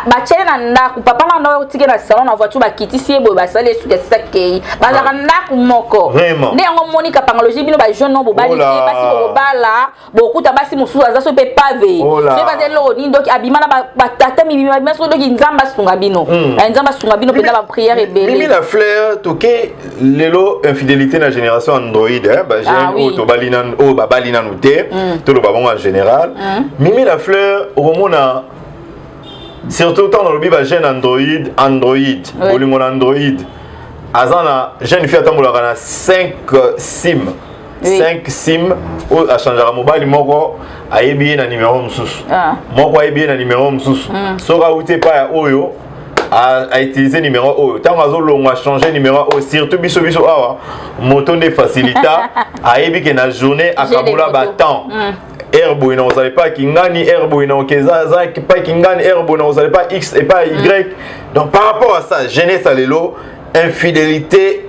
bachena ndaku papa na ndo tike na salon na voiture bakitisi ebo basale suke sakei bazaka ndaku moko ne yango monika pangaloji bino ba jeune no bobali basi bobala bokuta basi mususu azaso pe pave so bazelo ni donc abimana batata mi so donc nzamba sunga bino nzamba sunga bino penda ba prière ebele Mimi la fleur toke lelo infidélité na génération Android ba jeune o to balina o ba balina noté to lo ba bon en général Mimi la fleur mona surtout dans le biba jeune Android bolingo na Android azana jeune fille atambola na 5 sim 5 sim o a changer mobile moko ayebi na numéro mususu moko ayebi na numéro mususu soka uté pa ya oyo a utiliser numéro oyo tant azo longo a changer numéro oyo surtout biso awa moto ne facilita ayebi que na journée akabula ba temps herbe et non vous allez pas kingani herbe et non keza pas kingani herbe non vous allez pas x et pas y donc par rapport à ça jeunesse à l'élo infidélité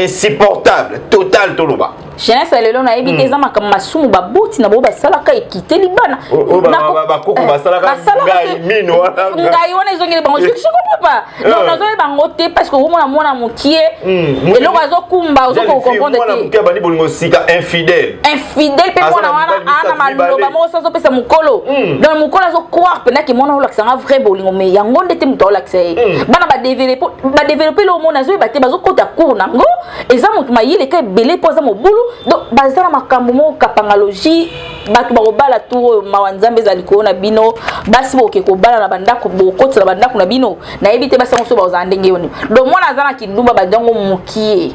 insupportable total toloba jeunesse lelo na ebite za makamasumu baboti na bo basalaka ekite libana ba koko basalaka ngai mino wana ngai wana ezongele bango je comprends pas donc nazo bango te parce que omona mona mukie eloko azokumba ozoko comprendre te mukie bani bolingo sika infidèle pe mona wana ana maloba mo so pesa mukolo donc mukolo azo croire pena ke mona olakisa nga vrai bolingo mais yango ndete muto olakisa bana ba développer le mona zo bate bazo kota cour nango eza mutu mayile ka belé poza mobulu donc bazala makambo mo kapangalogie batu bakobala tu mawanzambe za likona bino basi boke kobala na bandako bokotela bandako na bino na ebite basi ngoso baza ndenge yoni donc mwana azana kindumba bandango mukie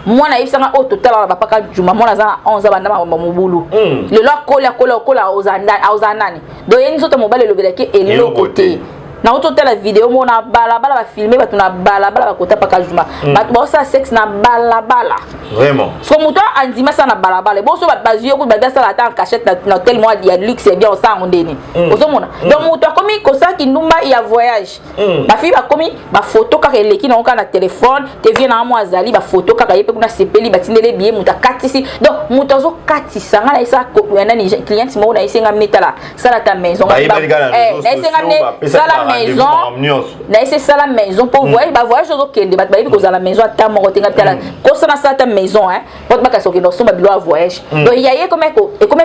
mwana yebisanga o total na bapaka juma mwana azana 11 bandama mobulu lelo akola ozandani donc yeni soto mobale lobelaki eloko na oto la vidéo mona bala ba filmer batu na bala bakota paka juma batu ba sa sexe na bala vraiment so muto andima sana bala bo so bazuyo ko badasa la ta en cachette na hôtel moi ya luxe bien ça ondeni ozomona donc muto komi ko sa ki ndumba ya voyage ba fi ba komi ba photo ka eleki na oka na téléphone te vient na mo azali ba photo ka yepe kuna sepeli batindele bien muta katisi donc muto zo katisa ngala isa ko na ni client mo na isenga metala sala ta maison na isenga sala maison na ese sala maison pour voyager ba voyage zo kende ba yebi ko la maison ta mo tenga tala ko sana sa ta maison pot ba ka so ke no so ba bilo voyage donc il y a comme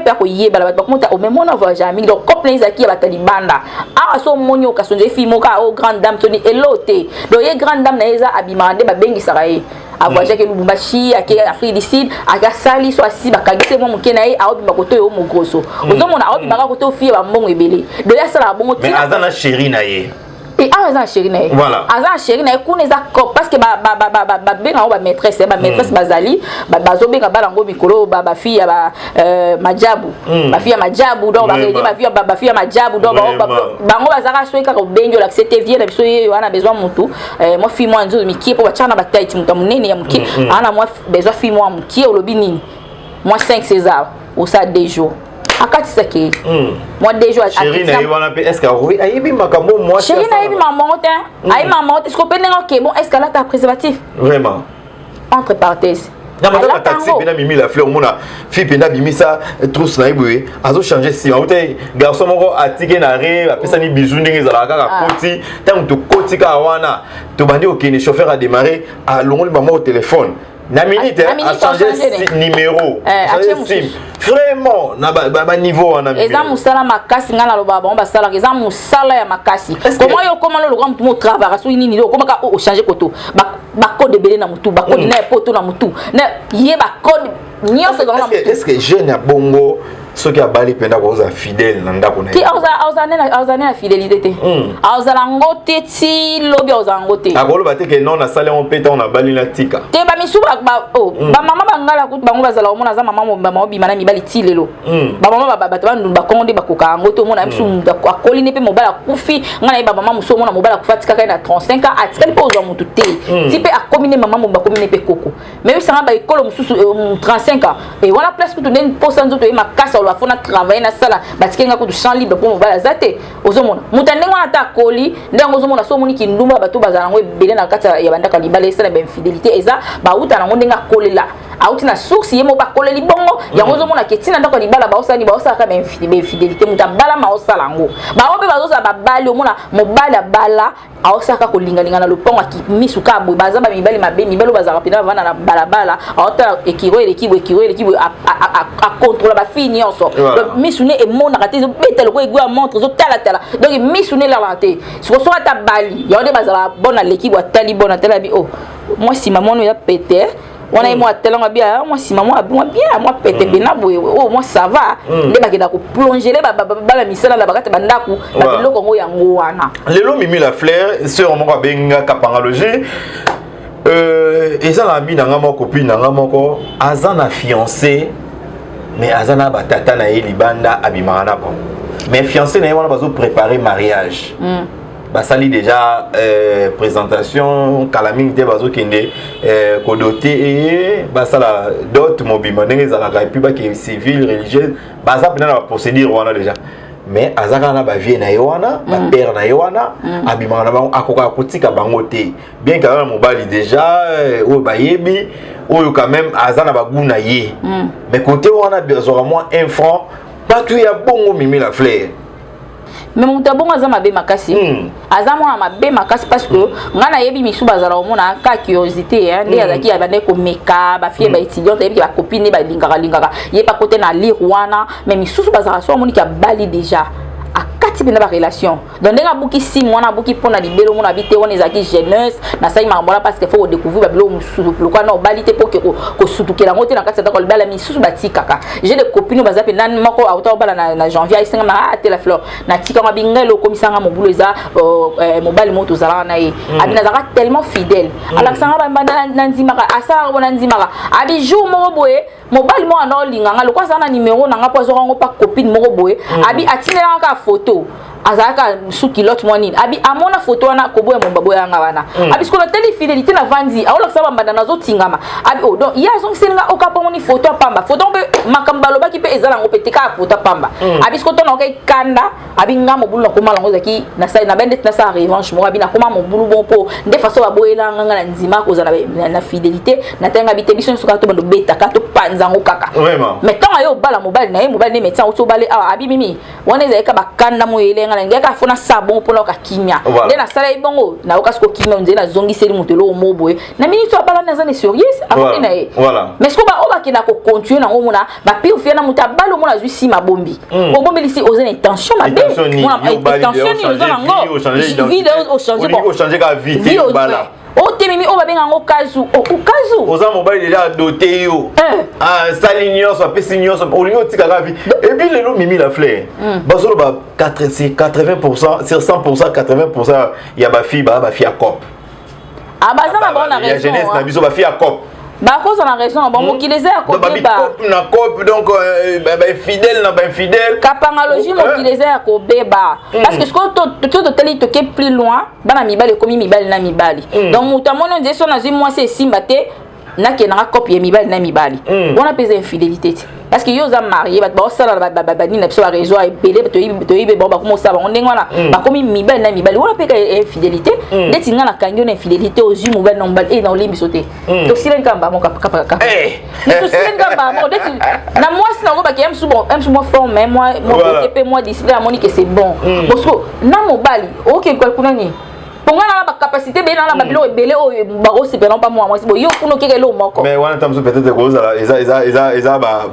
pe ko yeba ba ko muta o même on voyage ami donc couple izaki ba talibanda a so monyo ka so je fi mo ka o grande dame toni elote donc ye grande dame na eza abimande ba bengi saraye a voyager ke Lubumbashi ake Afrique du Sud aka sali so asi bakagise mo mukena ye a obima ko to yo mo grosso ozomona a obima ko to fi ba mbongo ebele donc ya sala bongo mais azana chérie na ye et azan chéri na voilà azan chéri na kuna za parce que ba benga ba maîtresse bazali bazo benga balango mikolo ba fille ya majabu ba fille ya majabu donc ba fille ya majabu donc bango bazaka soika ko benjo la c'était vie na biso yo ana besoin mutu moi fille moi nzo mikie po bachana ba taiti mutu munene ya mukie ana moi besoin fille moi mukie olobi nini moi 5 César ou ça 2 jours akati sake moi 2 jours chéri na yona pe est-ce que oui ayibi makambo moi chéri na yibi maman ayi maman est-ce qu'on peut dire OK bon est-ce qu'elle a ta préservatif vraiment entre parenthèses na madame taxi pena mimi la fleur mona fi pena bimi ça trousse na ibwe azo changer si auté garçon moko atike na re apesa ni bisou ndenge za kaka koti tant to koti ka wana to bandi okene chauffeur a démarrer a longoli maman au téléphone na minute a changer numéro changer sim vraiment na ba niveau na eza musala makasi ngana lo baba on ba sala eza musala ya makasi comment yo comment lo grand mo travailler so nini lo comment ka o changer koto ba code belé na mutu ba code na poto na mutu na yé ba code nyonso na mutu est-ce que jeune ya bongo ce qui a bali penda ko za fidèle na ndako na ti auza na fidélité te auza la ngote ti lobi auza ngote akolo ba te ke non na sale on peta on a bali na tika te ba misu ba ba mama bangala ku bango bazala o mona za mama mo mama obi mana mi bali ti lelo ba mama ba ba ndu ba konde ba koka ngote mona misu akoli ne pe mobala kufi ngana ba mama muso mona mobala kufatika kai na 35 ans atikali po auza mutu te ti pe akomine mama mo ba komine pe koko mais ça ba ekolo mususu 35 ans et wana place ku to nen posa nzoto e makasa la fona travailler na sala batikenga ko du champ libre pour mobala zate ozomona mutande ngwana ta koli ndengo ozomona so moni ki ndumba bato bazala ngo ebele na kata ya bandaka libala esala ba infidélité eza ba uta na ndenga kolela auti na source yemo ba koleli bongo yango ozomona ke tina ndako libala ba osani ba osaka ba infidélité mutabala ma osala ngo ba obe bazoza ba bali omona mobala bala aosaka kolinga na loponga ki misuka boy baza ba mibali mabe mibalo bazaka pina vana na balabala aota ekiro a contrôler ba fille nyonso donc misune e mona kate zo betelo ko egwa montre zo tala donc misune la raté so so ta bali yonde bazala bona l'équipe wa tali bona tala bi oh moi si maman no ya pété on a moi tellement bien moi si maman bien moi pété bena boy oh moi ça va nde bakenda ko plonger ba la misala la bakata bandaku ba biloko ngo yango wana lelo mimi la fleur sur mon benga kapangalogie eza na bi na ngama copine na ngama ko azana fiancé mais azana batata na libanda abimana bon mais fiancé na wana bazo préparer mariage basali déjà présentation kalaming te bazo kende kodoté et basala dot mobima ndenge za la puis ba ki civil religieuse basa pena na procédure wana déjà mais azaka na ba vie na yowana ba père na yowana abimana ba akoka kotika bango te bien que na mobali déjà o ba yebi oyo quand même azana ba guna ye mais côté wana besoin moins 1 franc pas tout ya bongo mimi la fleur mais mon tabon azama be makasi azama ma be makasi parce que ngana yebi misu bazala omona ka curiosité hein ndé azaki ya bande ko meka ba fille ba étudiante yebi ba copine ba lingaka ye pa côté na lire wana mais misu bazala so omoni ka bali déjà akati bina ba relation donc ndenga buki 6 mois na buki pona libelo mona bité on ezaki jeunesse na sai mambola parce que faut découvrir ba bilo mususu pourquoi na balité pour que ko sutukela ngote na kati ta ko libala misusu batikaka j'ai des copines bazape nan moko auto bala na janvier isinga ma ate la fleur na tika mabingelo komisanga mobulo eza mobali moto zala na ye abina zaka tellement fidèle alaksanga ba mbanda nanzimaka asara bona nzimaka abi jour moko boye mobali mo ana linganga lokwa sana numéro nanga po zo pa copine moko boye abi atinela ka photo azaka suki lot monini abi amona photo wana koboya mombabo yanga wana abi skona tele fidélité na vandi aola kusaba mbanda nazo tingama abi oh donc ya zongi senga okapo moni photo pamba photo be makambalo baki pe ezala ngo peteka photo pamba abi skota na kai kanda abi ngamo bulu ko malango zaki na sai na bende na sa revanche mo abi na koma mo bulu bon po nde faso baboyela nganga na nzima ko za na fidélité na tenga bi tebiso suka to bando beta ka to panzango kaka mais tant ayo bala mobile na ye mobile ne médecin auto bale abi mimi wana ezaka bakanda mo yele ngaka fona sabon pour la kimia de na sala ibongo na okasko kimia nze na zongi seli mutelo moboye na minute abala na zane sérieux avant na ye mais ce ko ba oba kina ko continuer na ngomona ba pi ofia na mutabalo mona zui si mabombi o bombi lisi ozen intention mabe mona intention ni ozen ngo vidéo au changer ka vie bala o temimi o babenga ngo kazu o kazu oza mobali déjà doté yo sali nyonso apesi nyonso olingi otikaka vi et puis lelo Mimi Lafleur bazolo ba 80% sur 100% 80% ya bafille bafille à cop baza na bonne raison ya jeunesse na biso bafille à cop cause on a raison bon mokileze ya kobeba na cop donc infidèle na ba infidèle kapangalogie mokileze ya kobeba parce que ce que to teli to ke plus loin bana mibali komi mibali na mibali donc mutamona nzeso na zimwa se simba te na ke na copie mibali na mibali on a pesé infidélité parce que yo za marié ba sala ba ni na biso réseau e belé to yibe bon ba komo sala on ndengwana ba komi mibali na mibali on a peka infidélité ndeti nga na kanyo na infidélité aux yeux mobali na mobali et na olimbi sauté to silen kamba mo kapa to silen kamba mo ndeti na moi si na ko ba ke msu mo forme mais moi côté moi discipline amoni que c'est bon parce que na mobali OK quoi kuna ni ponga na ba capacité be na ba bilo ebele o ba ko se penon pas moi bo yo kuno keke lo moko mais wana tamso peut-être que ça eza ba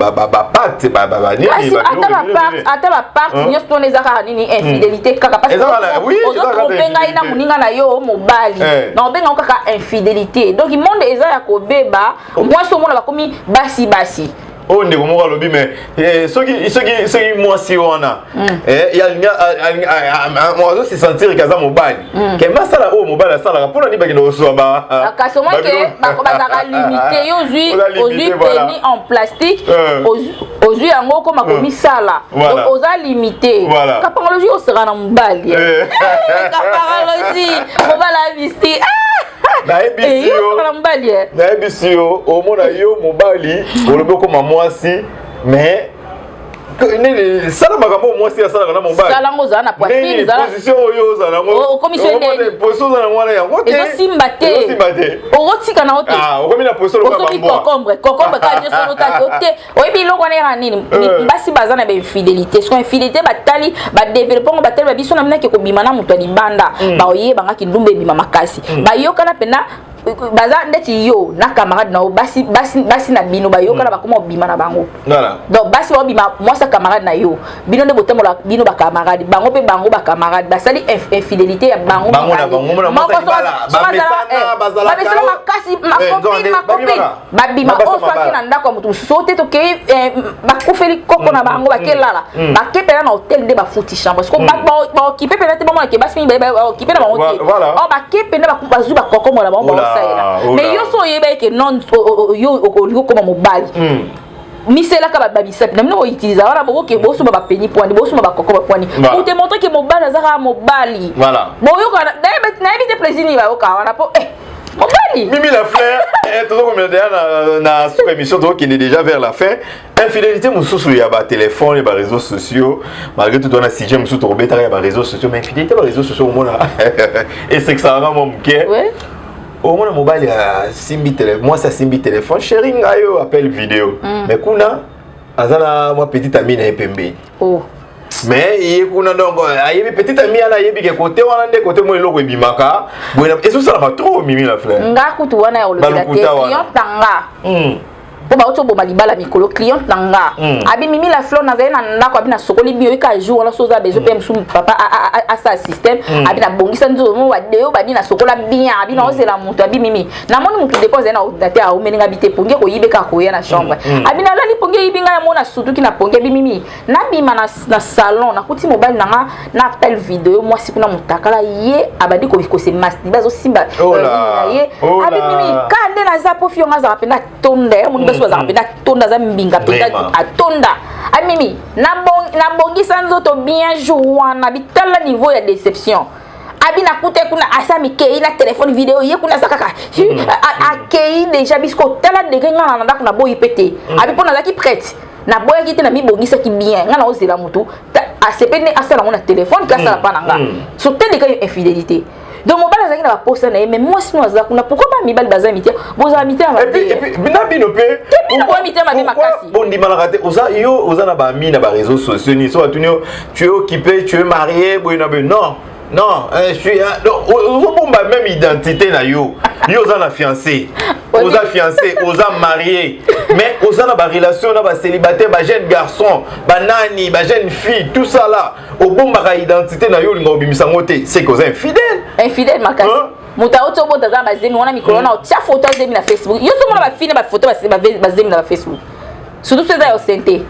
pacte ba ni ata ba pacte nyo to neza ka nini infidélité kaka parce que ozo benga ina muninga na yo mobali na benga kaka infidélité donc il monde eza ya ko beba moi so mona ba komi basi oh ndeko moko alobi mais soki mwasi wana ozo se sentir kaza mobali ke masala oyo mobali asalaka mpona ni bakende koswa kasoma ke bazaka limité yo ozwi peni en plastique ozwi yango okoma komisala donc oza limité kapangologie oseka na mobali kapangologie mobali abisi nayebisi yo omona yo mobali olobi okoma mwasi mais sala makambo mwasi asalaka na mobali salango ozala na poitrine position oyo ozala nango position ozala nango wana yango ezosimba te okotika na ote okomi na position concombre ka nyonso lotaki ote oyebi eloko wana yaka nini basi baza na bainfidélité soki infidélité batali badeveloppe ngo batali babiso na minaki kobima na moto ya libanda baoyebangaki ndumba ebima makasi bayokana mpena baza ndeti yo na camarade na basi na bino bayokana bakoma obima na bango donc basi obima mwasa camarade na yo bino nde botemola bino ba camarade bango pe bango ba camarade basali infidélité ya bango bazala makasi makopine babima oswaki na ndako ya motu mosusu te tokei bakufeli koko na bango bakelala bakepela na hotel nde bafuti chambre parce que baokipe pena te bamonake basi baokipe na bango te bakepena bazwi bakoko na bango mais yo so yebeke non yo okoliko koma mobali miselaka babisapi na mino utiliser wana bokoke bosuma bapeni poani bosuma bakoko baponi pour te montrer que mobali azaka mobali boyoka nayebi te plaisir ni bayoka wana po mobali Mimi Lafleur toujours comme na sous émission donc il est déjà vers la fin infidélité mususu ya ba téléphone et ba réseaux sociaux malgré tout on a sujet mususu to betara ya ba réseaux sociaux mais infidélité ba réseaux sociaux mona et c'est que ça va mon cœur au moins mobile simbi téléphone moi ça simbi téléphone sharing ayo appel vidéo mais kuna azana moi petite amie na epembe mais il kuna donc ayebi petite amie ana yebi ke côté wana nde côté mo eloko ebimaka bona eso ça va trop Mimi Lafleur ngakutu wana ya olobela te client tanga po ba oto boma libala mikolo client nanga abi Mimi Lafleur na zaina ndako abi na sokoli bio ka jour wala soza bezo pe msu papa a sa système abi na bongisa nzo mo wa deo ba ni na sokola bien abi na ozela mutu abi Mimi na moni mutu depose na ordinateur a omeninga bite ponge ko yibe ka ko ya na chambre abi na lali ponge yibinga ya mona sutuki na ponge abi Mimi na bima na salon na kuti mobile nanga na appel vidéo moi sikuna mutakala ye abadi ko se masti bazo simba ye abi Mimi kande na zapo fionga za pena tonde bazapenda tonda za mbinga penda atonda amimi na bongisa nzoto bien jour na bitala niveau ya déception abi na kute kuna asami kei na téléphone vidéo ye kuna sakaka akei déjà bisko tala de nga na ndako na boyi pété abi pona zaki prête na boya kiti na mi bongisa ki bien nga na ozela mutu asepene asala na téléphone ka sala pa nanga so tende ka infidélité donc mobali azaki na baposa na ye mais moi sinon aza kuna pourquoi pas mibali baza mitié boza mitié na et puis bina bino pe pourquoi mitié ma makasi bondi malakate oza na ba mi na ba réseaux sociaux ni so atunyo tu es occupé tu es marié boina be non je suis on même identité na yo oza na fiancé oza fiancé oza marié mais oza na ba relation na ba célibataire ba jeune garçon ba nani ba jeune fille tout ça là au bomba identité na yo linga obimisa ngote c'est que oza infidèle makasi muta auto bota za bazemi wana mikolo na tia photo zemi na Facebook yo so mona ba fine ba photo bazemi na Facebook surtout ça yo santé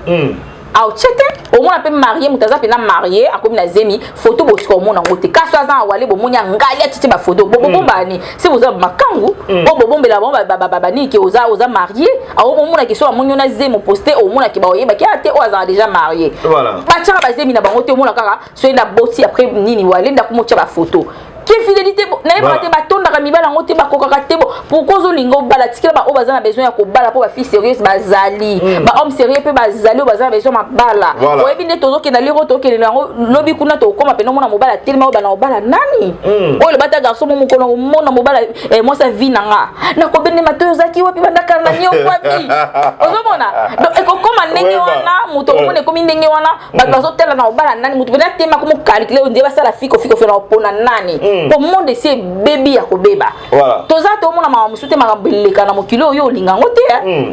au chete au moins pe marié mutaza pe na marié akomi na zemi photo bosiko mona ngote kaso aza wale bo munya ngali atiti ba photo bobo bani si vous avez makangu bobo bombela bomba bani ki oza marié au mona ki so amunyo na zemi poster au mona ki ba oyeba ki ate o aza déjà marié voilà ba tshaka ba zemi na bango te mona kaka so na boti après nini wale nda kumocha ba photo qui fidélité na yeba te batonda ka mibala ngote ba kokaka te bo pour kozo lingo bala tikela ba o baza na besoin ya ko bala po ba fille sérieuse bazali ba homme sérieux pe bazali o baza na besoin ma bala o yebi ne tozo ke na liro to ke na lobi kuna to koma pe no mona mobala tellement o bana o bala nani o le bata garçon mo kono mona mobala moi sa vie nanga na ko bene mato zaki wapi banda kana nyo wapi ozo mona donc e ko koma ndenge wana muto mone komi ndenge wana ba bazo tela na o bala nani muto bena tema ko mo calculer on diba sala fiko na opona nani pour monde c'est bébé ya ko beba toza to mona mama musute makambeleka na mokilo yo linga ngote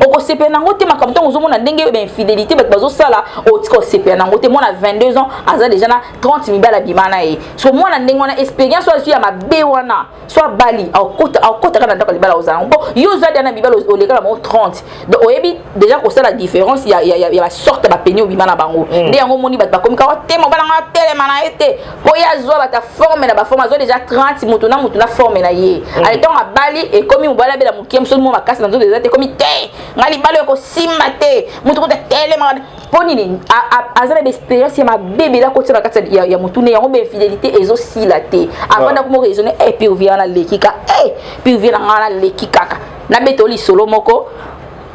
oko sepe na ngote makamto ozo mona ndenge be infidélité ba bazo sala o tiko sepe na ngote mona 22 ans aza déjà na 30 000 bala bimana e so mona ndenge wana expérience soit ya mabe wana soit bali akota kana ndako libala ozala bon yo za dana bibala oleka na 30 donc oyebi déjà ko sala différence ya ba sorte ba penyo bimana bango ndé yango moni ba komika wa tema bala nga tele mana ete po ya zo ba ta forme na ba forme zo déjà 30 mutuna forme na ye aliton a bali et comme mobala bela mukiem so mo makasi na zo déjà te comme te ngali balo ko simate mutu ko tele mana poni ni azana d'expérience ya ma bébé la ko tsana kata ya mutune ya ngombe fidélité ezo silate avant da ko raisonner et puis vient na lekika puis vient na lekika na betoli solo moko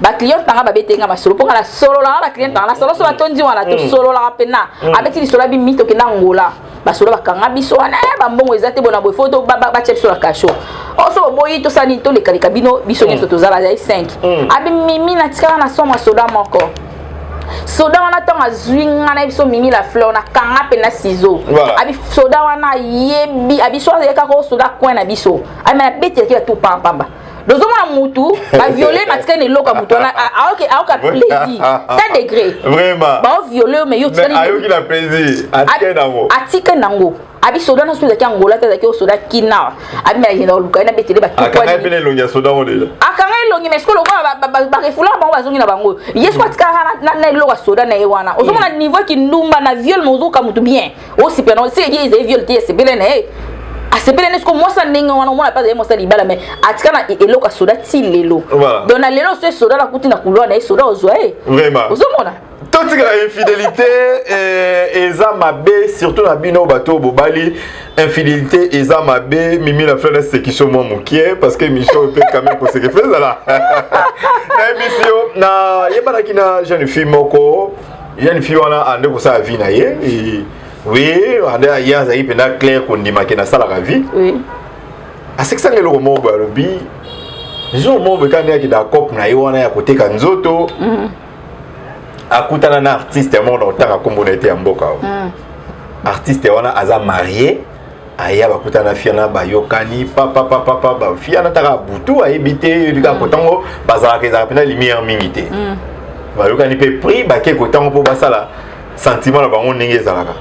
ba client tanga ba betenga ma solo ponga la solo la ba client tanga la solo so batondi wana to solo la pena abeti li solo bi mito ke na ngola ba solo ba kanga biso wana ba mbongo ezate bona bo photo ba chep sur la cacho oso boyi to sani to le kalika bino biso nyeso to zala ya 5 abi mimi na tikala na soma soda moko soda wana tonga zwinga na biso mimi la fleur na kanga pe na ciseau abi soda wana yebi abi so yeka ko soda coin na biso abi na beti ke to pamba dozo mona mutu ba violer matika ne loka mutu na aoka plaisir ta degré vraiment ba violer mais yo tikani ayoki la plaisir atika nango abi soda na soda kangola ta ki soda kina abi na yenda luka na betele ba to kwa ni akanga longi soda modela akanga longi mais ko loka ba refula bango bazongi na bango yeso atika na loka soda na ewana ozo mona niveau ki ndumba na viol mozoka mutu bien o sipena se ye ze viol te sepele na asepele nesko mosa ninga wana mona pas mosa libala mais atikana eloka soda ti lelo donc na lelo so soda la kuti na kulwa na soda ozwa vraiment ozomona totika la infidélité eza mabe surtout na bino bato bobali infidélité eza mabe mimi la fleur c'est qui sont moi mokie parce que Michel peut quand même poser quelque chose là na émission na yebana kina jeune fille moko jeune fille wana ande ko sa vie na ye oui, on a hier ça y est clair qu'on dit que na sala la vie. Oui. À ce que ça le romo ba le bi. Jo mo be kan ya ki da cop na yo na ya côté kanzoto. Akutana na artiste mo na otaka communauté ya mboka. Artiste wana aza marié. Aya ba kutana fiana ba yokani papa ba fiana taka butu ayebite bika kotango bazala keza pena lumière mingité. Ba yokani pe prix ba ke kotango po basala sentiment na bango ndenge ezalaka.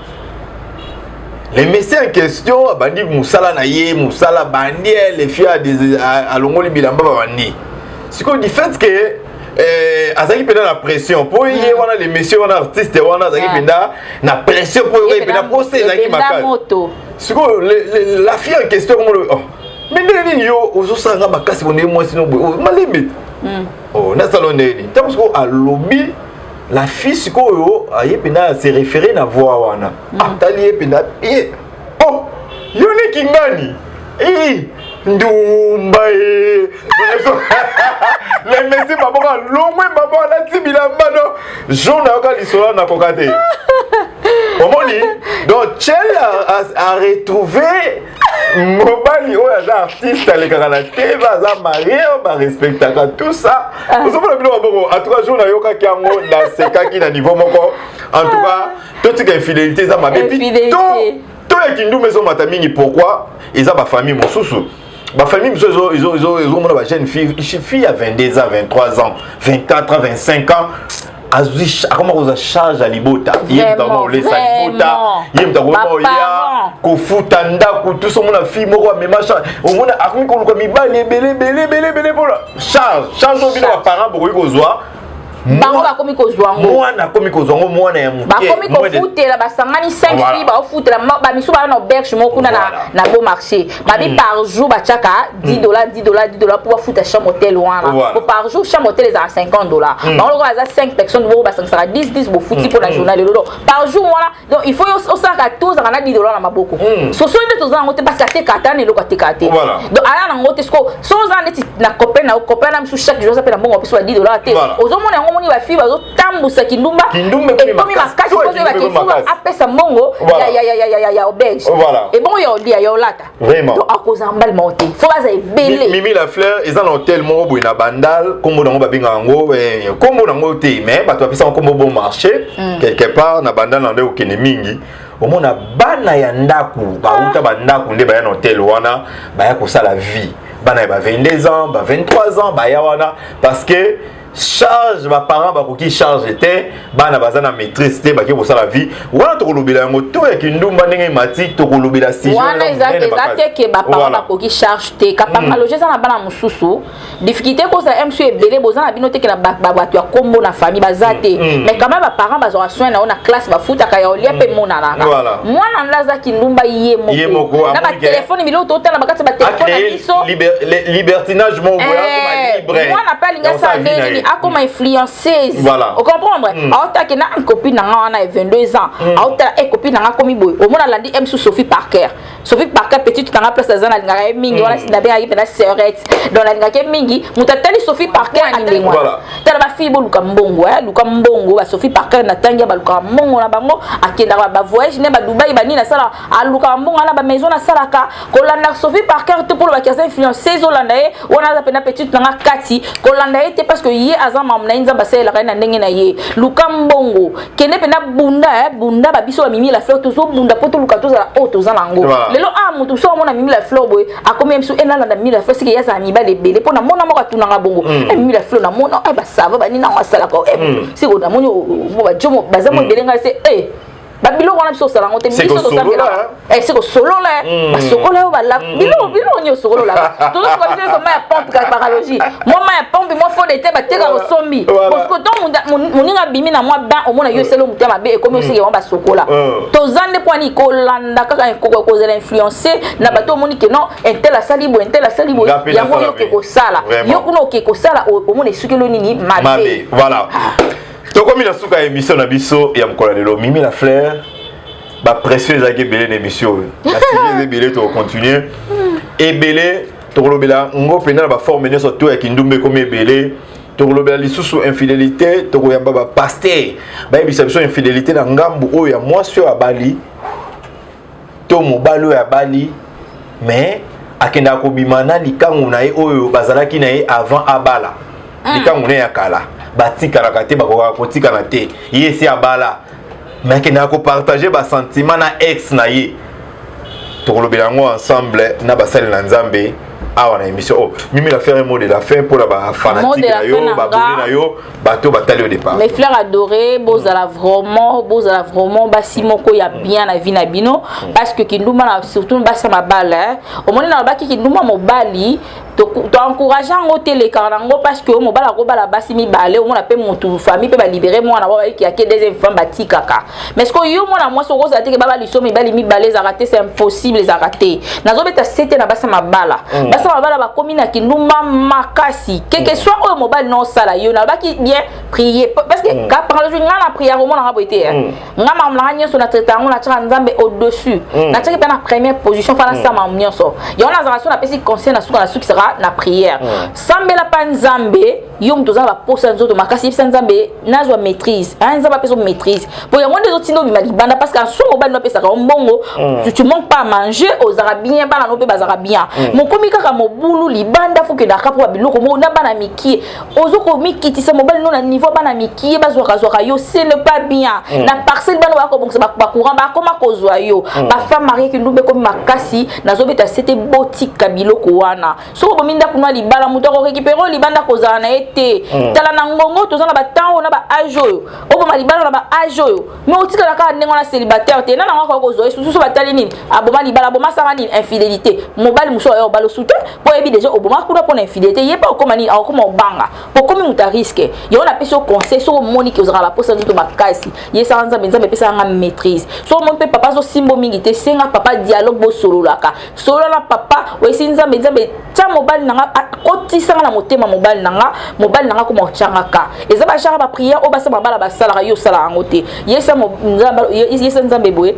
Les messieurs en question, bandi musala na ye, musala bandi les filles à l'ongoli bilamba bandi. Ce qu'on dit fait que azaki pena la pression pour y wana les messieurs wana artistes wana azaki pena na pression pour y pena procès azaki makal. Ce qu'on la fille en question comme le mais nini yo ozo sanga makasi bonne moi sinon malembe. Oh na salon nini. Parce que à lobby la fille sikoyo ayepena se référer na voix wana atali pena oh yone kingani ndumba les messieurs maboka longwe maboka na tibila mano jaune aka lisola na kokate omoni donc Chel a retrouvé mobali oyo aza artiste alekaka na te baza marié ba respectaka tout ça ozomona bino maboko en tout cas jour nayokaki yango nasekaki na niveau moko en tout cas totika infidélité eza mabe to ya kindumu ezomata mingi pourquoi eza bafamille mosusu bafamille mosusu ezomona ba jeune fille à 22 ans 23 ans 24 ans 25 ans azwi akoma koza charge alibota ye mtamo lesa libota ye mtamo olia kofuta ndako tout so mona fille moko amema charge omona akomi koluka mibali ebele pour charge obino ba parents bokoki kozwa bango bakomi kozwa ngo mwana akomi kozwa ngo mwana ya muke bakomi kofutela basangani 5 filles baofutela bamisu bana na auberge moko kuna na beau marché babi par jour bachaka $10 pour bafuta chambre hôtel wana par jour chambre hôtel eza $50 bango loko baza 5 personnes bo basangisaka 10 bofuti pour la journée lelo par jour wana donc il faut osaka tozaka na $10 na maboko so so nde tozala ngo te parce que atekata na eloko atekate donc ala nango te so oza neti na copain na misu chaque jour ça peut na mbongo piso $10 te ozomona moni ba fi bazo tambusa kindumba ekomi makasi pozo ba kifuba apesa mongo ya auberge et bon ya olia ya olata donc akoza mbal monte faut baza ebele Mimi la fleur eza na hôtel moko boy na bandal kombo nango babinga ngo kombo nango te mais bato apesa kombo bon marché quelque part na bandal na ndeko kene mingi omona bana ya ndaku bauta bandaku nde baya na hôtel wana baya kosala vie bana ba 22 ans ba 23 ans baya wana parce que charge ba parents ba koki charge était bana bazana maîtrise te ba ke bosa la vie wana to kolobela ngo to ya kindumba ndenge mati to kolobela si wana ezate ke ba parents ba koki charge te kapanga loger ça na bana mususu difficulté ko ça MC ebele bozana bino te ke na ba tu ya kombo na famille bazate mais quand même ba parents bazwa soin na ona classe ba futa ka ya olia pe mona na mwana ndaza kindumba ye moko na ba téléphone bilo to tala bakati ba téléphone na biso libertinage mon voya comme libre mwana pa linga sa ndeni comme influenceuse voilà on comprendre aota ke na copine na wana 22 ans aota e copine na komi boy o mona landi M Sophie Parker petite tanga place za na linga mingi wana sina bien ayi na sœurette dans la linga ke mingi mutatali Sophie Parker ni ngwa tala ba fille bo luka mbongo ba Sophie Parker na tangia ba luka mbongo na bango akenda ba voyage ne ba Dubai ba ni na sala aluka mbongo na ba maison na salaka kolanda Sophie Parker te pour ba kiasa influenceuse olanda e wana za pena petite tanga kati kolanda e te parce que azama mnainza basela kana ndenge na ye luka mbongo kene pena bunda babiso mimi la fleur tozo bunda poto luka toza otoza nango lelo mutu so mona mimi la fleur boy akomi msu enala na mimi la fleur sike yaza mi bale bele pona mona moko tunanga bongo mimi la fleur na mona ba sava ba nina wasala ko siko na moni mo ba jomo bazamo belenga se babilo wana biso sala ngote biso to sala siko solo la ba sokola ba la bilo nyo solo la to so ko biso ma pompe ka paralogie moi ma pompe moi faut d'été ba teka osombi parce que donc moninga bimi na moi ba o mona yo selo mutema be comme aussi ba sokola to zande poani ko landa kaka ko ko zela influencer na bato moni ke non intel la salibo ya mo yo ke ko sala yo kuno ke ko sala o mona sukelo nini mabe voilà. Tokomi na suka émission na biso ya mkola lelo Mimi la fleur ba précieuse ak ebele na émission la série ebele to continuer ebele to kolobela ngo pena ba forme ne so to ya kindumbe comme ebele to kolobela lisusu infidélité to koyamba ba pasteur ba ebisa biso infidélité na ngambu oyo ya mwasi ya bali to mobalo ya bali mais akenda ko bimana likangu na ye oyo bazalaki na ye avant abala likangu ne ya kala batika na kate bakoka kotika na te yesi abala mais ke na ko partager ba sentiment na ex na ye to kolobela ngo ensemble na basali na nzambe awa na émission Mimi la faire un mot de la fin pour la fanatique na yo ba bonne na yo bato batali au départ mes frères adorés bozala vraiment basi moko ya bien na vie na bino parce que kinduma na surtout basa mabala au moins na baki kinduma mobali to encourager ngo teleka nango parce que mobala ko bala basi mibale au moins pe montu famille pe ba libérer moi na ba ki a deuxième femme batikaka mais ce que yo moi na moi so ko za te ke baba liso mibali mibale za rater c'est impossible za rater nazo beta c'était na basa mabala basa mabala ba komi na kinduma makasi quelque soit au mobile non sala yo na baki bien prier parce que quand par le jour ngana prière au moins na boité ngama mlanga nyoso na traitant na tshaka nzambe au dessus na tshaka pe na première position fana sa ma nyoso yo na za na pesi conseil na suka sera na prière sambela pa nzambe yo mtoza ba posa nzoto makasi pesa nzambe nazwa maîtrise nzamba pesa maîtrise pour yo monde zotino bima libanda parce que en so mobile no pesa ka mbongo tu manques pas à manger aux arabien bana no pe bazara bien mon komika ka mobulu libanda faut que daka pour biloko mo na bana miki ozoko miki sa mobile no na niveau bana miki bazwa yo ce n'est pas bien na parcelle bana ba ko bongsa ba courant ba koma kozwa yo ba femme mariée ki ndumbe comme makasi nazobeta c'était boutique ka biloko wana so bominda kuna libala muto ko récupérer libanda kozana été tala na ngongo to na ba temps na ba âge oyo oboma libala na ba âge oyo mais otika la ka ndengo na célibataire te na na ko ko zo susu ba tali nini aboma libala boma sanga nini infidélité mobile muso yo balo soute po ebi déjà oboma kuna pour infidélité yeba okoma nini akoma obanga po komi muta risque yo na peso conseil so moni ki ozala ba posa nto makasi yesa nza benza pesa nga maîtrise so mon pe papa so simbo mingi te senga papa dialogue bo solo laka solo la papa we sinza benza ta mobile nanga kotisa na motema mobile nanga ko mo changa ka eza ba changa ba prière o ba sa mabala ba sala yo sala ngote yesa nzambe boye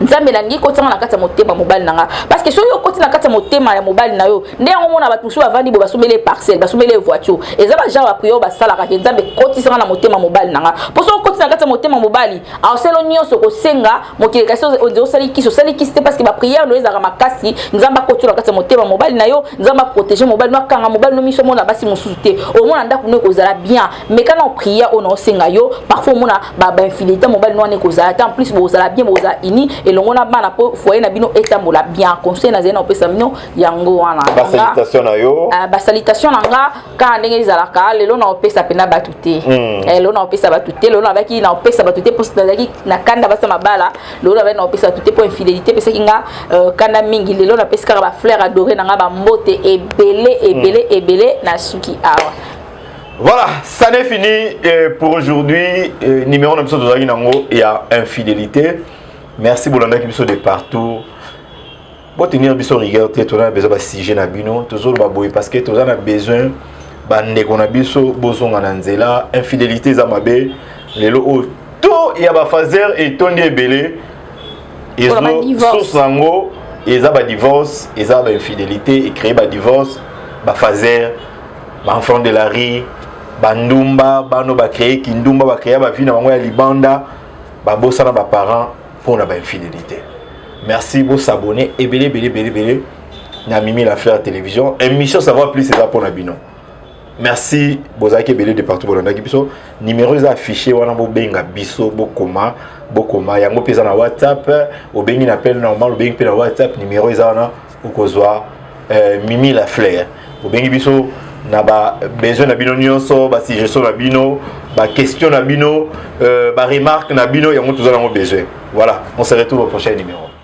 nzambe nangi kotsanga na kati ya motema mobile nanga parce que so yo koti na kati ya motema ya mobile na yo ndengo mona batu so bavandi bo basomele parcelle basomele voiture eza ba genre prière ba sala ka nzambe kotisanga na motema mobile nanga po so koti na kati ya motema mobile a selo nyonso ko senga mokile kasi o sali kiso te parce que ba prière no ezaka makasi nzamba koti na kati ya motema mobile na yo nzamba protéger mobile no kanga mobile no miso mona basi mususu te o mona ndako no kozala bien mais quand on prière on o senga yo parfois mona ba infidélité mobile no ne kozala en plus bo kozala bien bo kozala ini et l'on bana po foyer na bino etambola bien conseil na zena opesa bino yango wana ba salutation na yo ba salutation nanga ka ndenge ezalaka lelo na opesa pena batute lelo na opesa batute lelo na baki na opesa batute pour cela na kanda basa mabala lelo na opesa batute pour infidélité pesa kinga kanda mingi lelo na pesa ba fleur adoré nanga ba mbote ebele na suki awa. Voilà, ça n'est fini pour aujourd'hui. Numéro 9 de Nango, il y a infidélité. Merci Bolanda qui sont de partout. Pour tenir biso rigueur, tu as besoin de sujet na bino, toujours ba boy parce que tu as besoin bande qu'on a biso boson ananzela, infidélité za mabe, lelo o to ya ba fazer et tondi belé. Ils ont source nango, ils a ba divorce, ils a ba infidélité et créer ba divorce, ba fazer, ba enfant de la rue, bandumba, bano ba créer kindumba ba créer ba vie na bango ya libanda, ba bossa na ba parents pour la infidélité. Merci pour s'abonner et belé na Mimi la Fleur télévision émission savoir plus c'est ça pour Nabino. Merci bozaki belé de partout bolanda biso numéro est affiché wana bo benga biso bokoma yango pesa na WhatsApp o bengi na appel normal o bengi pe na WhatsApp numéro est wana okozwa Mimi la Fleur o bengi biso na ba besoin na bino nyonso ba suggestion na bino ba question na bino ba remarque na bino yango tozala ngo besoin. Voilà, on se retrouve au prochain numéro.